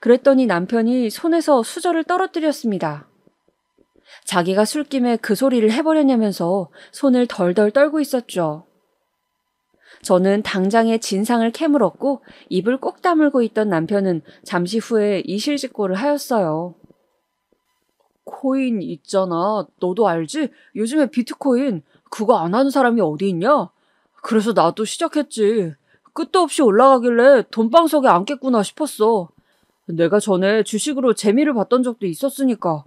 그랬더니 남편이 손에서 수저를 떨어뜨렸습니다. 자기가 술김에 그 소리를 해버렸냐면서 손을 덜덜 떨고 있었죠. 저는 당장에 진상을 캐물었고 입을 꼭 다물고 있던 남편은 잠시 후에 이실직고를 하였어요. 코인 있잖아. 너도 알지? 요즘에 비트코인 그거 안 하는 사람이 어디 있냐? 그래서 나도 시작했지. 끝도 없이 올라가길래 돈방석에 앉겠구나 싶었어. 내가 전에 주식으로 재미를 봤던 적도 있었으니까.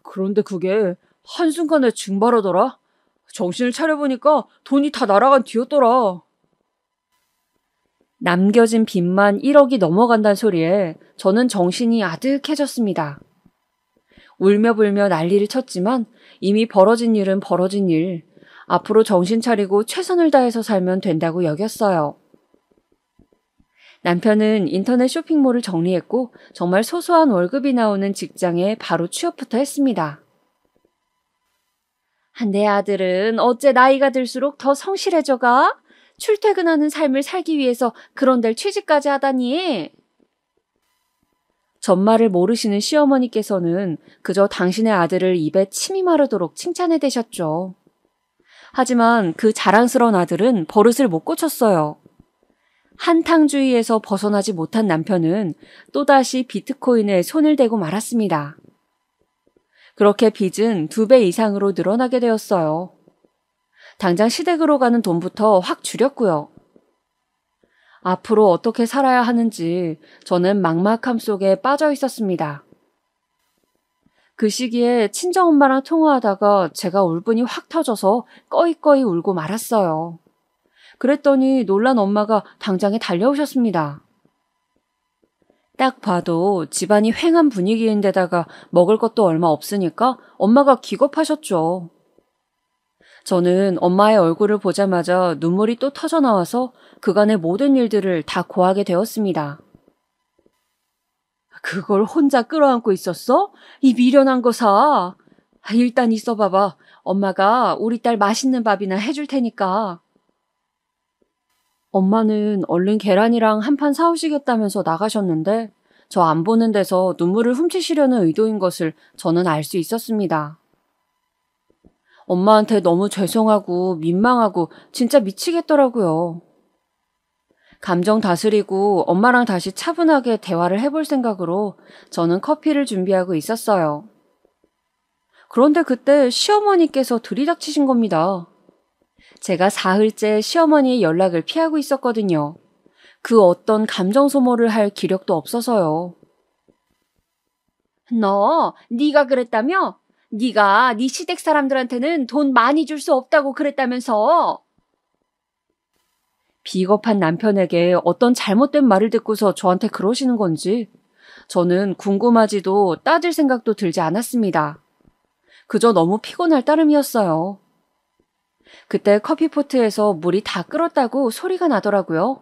그런데 그게 한순간에 증발하더라. 정신을 차려보니까 돈이 다 날아간 뒤였더라. 남겨진 빚만 1억이 넘어간다는 소리에 저는 정신이 아득해졌습니다. 울며 불며 난리를 쳤지만 이미 벌어진 일은 벌어진 일, 앞으로 정신 차리고 최선을 다해서 살면 된다고 여겼어요. 남편은 인터넷 쇼핑몰을 정리했고 정말 소소한 월급이 나오는 직장에 바로 취업부터 했습니다. 내 아들은 어째 나이가 들수록 더 성실해져가? 출퇴근하는 삶을 살기 위해서 그런 데를 취직까지 하다니. 전말을 모르시는 시어머니께서는 그저 당신의 아들을 입에 침이 마르도록 칭찬해대셨죠. 하지만 그 자랑스러운 아들은 버릇을 못 고쳤어요. 한탕주의에서 벗어나지 못한 남편은 또다시 비트코인에 손을 대고 말았습니다. 그렇게 빚은 2배 이상으로 늘어나게 되었어요. 당장 시댁으로 가는 돈부터 확 줄였고요. 앞으로 어떻게 살아야 하는지 저는 막막함 속에 빠져 있었습니다. 그 시기에 친정엄마랑 통화하다가 제가 울분이 확 터져서 꺼이꺼이 울고 말았어요. 그랬더니 놀란 엄마가 당장에 달려오셨습니다. 딱 봐도 집안이 휑한 분위기인데다가 먹을 것도 얼마 없으니까 엄마가 기겁하셨죠. 저는 엄마의 얼굴을 보자마자 눈물이 또 터져나와서 그간의 모든 일들을 다 고하게 되었습니다. 그걸 혼자 끌어안고 있었어? 이 미련한 거 사. 일단 있어봐봐. 엄마가 우리 딸 맛있는 밥이나 해줄 테니까. 엄마는 얼른 계란이랑 한 판 사오시겠다면서 나가셨는데 저 안 보는 데서 눈물을 훔치시려는 의도인 것을 저는 알 수 있었습니다. 엄마한테 너무 죄송하고 민망하고 진짜 미치겠더라고요. 감정 다스리고 엄마랑 다시 차분하게 대화를 해볼 생각으로 저는 커피를 준비하고 있었어요. 그런데 그때 시어머니께서 들이닥치신 겁니다. 제가 사흘째 시어머니의 연락을 피하고 있었거든요. 그 어떤 감정 소모를 할 기력도 없어서요. 네가 그랬다며? 네가 네 시댁 사람들한테는 돈 많이 줄 수 없다고 그랬다면서. 비겁한 남편에게 어떤 잘못된 말을 듣고서 저한테 그러시는 건지 저는 궁금하지도 따질 생각도 들지 않았습니다. 그저 너무 피곤할 따름이었어요. 그때 커피포트에서 물이 다 끓었다고 소리가 나더라고요.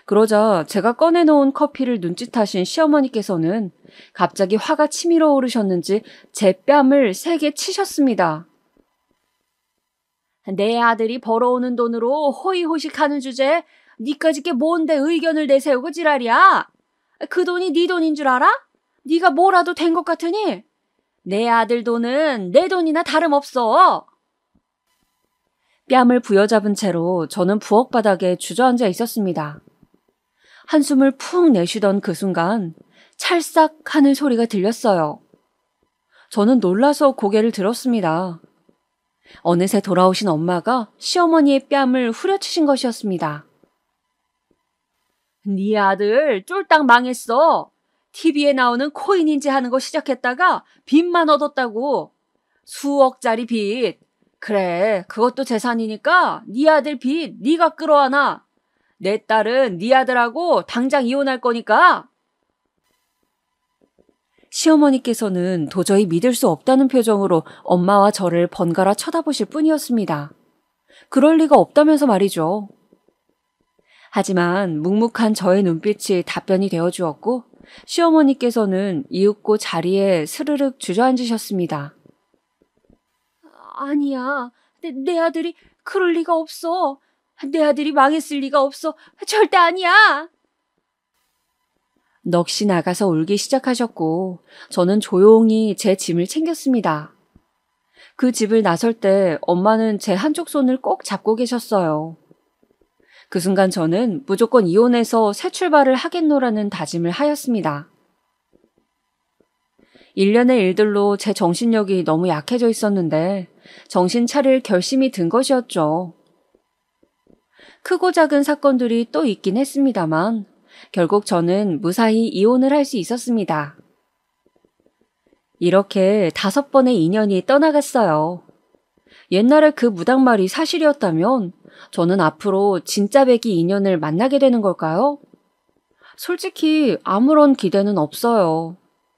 그러자 제가 꺼내놓은 커피를 눈짓하신 시어머니께서는 갑자기 화가 치밀어 오르셨는지 제 뺨을 세게 치셨습니다. 내 아들이 벌어오는 돈으로 호의호식하는 주제에 니까짓 게 뭔데 의견을 내세우고 지랄이야? 그 돈이 네 돈인 줄 알아? 네가 뭐라도 된 것 같으니? 내 아들 돈은 내 돈이나 다름없어. 뺨을 부여잡은 채로 저는 부엌 바닥에 주저앉아 있었습니다. 한숨을 푹 내쉬던 그 순간 찰싹 하는 소리가 들렸어요. 저는 놀라서 고개를 들었습니다. 어느새 돌아오신 엄마가 시어머니의 뺨을 후려치신 것이었습니다. 네 아들 쫄딱 망했어. TV에 나오는 코인인지 하는 거 시작했다가 빚만 얻었다고. 수억짜리 빚. 그래, 그것도 재산이니까 네 아들 빚 네가 끌어안아. 내 딸은 네 아들하고 당장 이혼할 거니까. 시어머니께서는 도저히 믿을 수 없다는 표정으로 엄마와 저를 번갈아 쳐다보실 뿐이었습니다. 그럴 리가 없다면서 말이죠. 하지만 묵묵한 저의 눈빛이 답변이 되어주었고 시어머니께서는 이윽고 자리에 스르륵 주저앉으셨습니다. 아니야, 내 아들이 그럴 리가 없어. 내 아들이 망했을 리가 없어. 절대 아니야. 넋이 나가서 울기 시작하셨고 저는 조용히 제 짐을 챙겼습니다. 그 집을 나설 때 엄마는 제 한쪽 손을 꼭 잡고 계셨어요. 그 순간 저는 무조건 이혼해서 새 출발을 하겠노라는 다짐을 하였습니다. 일련의 일들로 제 정신력이 너무 약해져 있었는데 정신 차릴 결심이 든 것이었죠. 크고 작은 사건들이 또 있긴 했습니다만 결국 저는 무사히 이혼을 할 수 있었습니다. 이렇게 5번의 인연이 떠나갔어요. 옛날에 그 무당말이 사실이었다면 저는 앞으로 진짜 백이 인연을 만나게 되는 걸까요? 솔직히 아무런 기대는 없어요.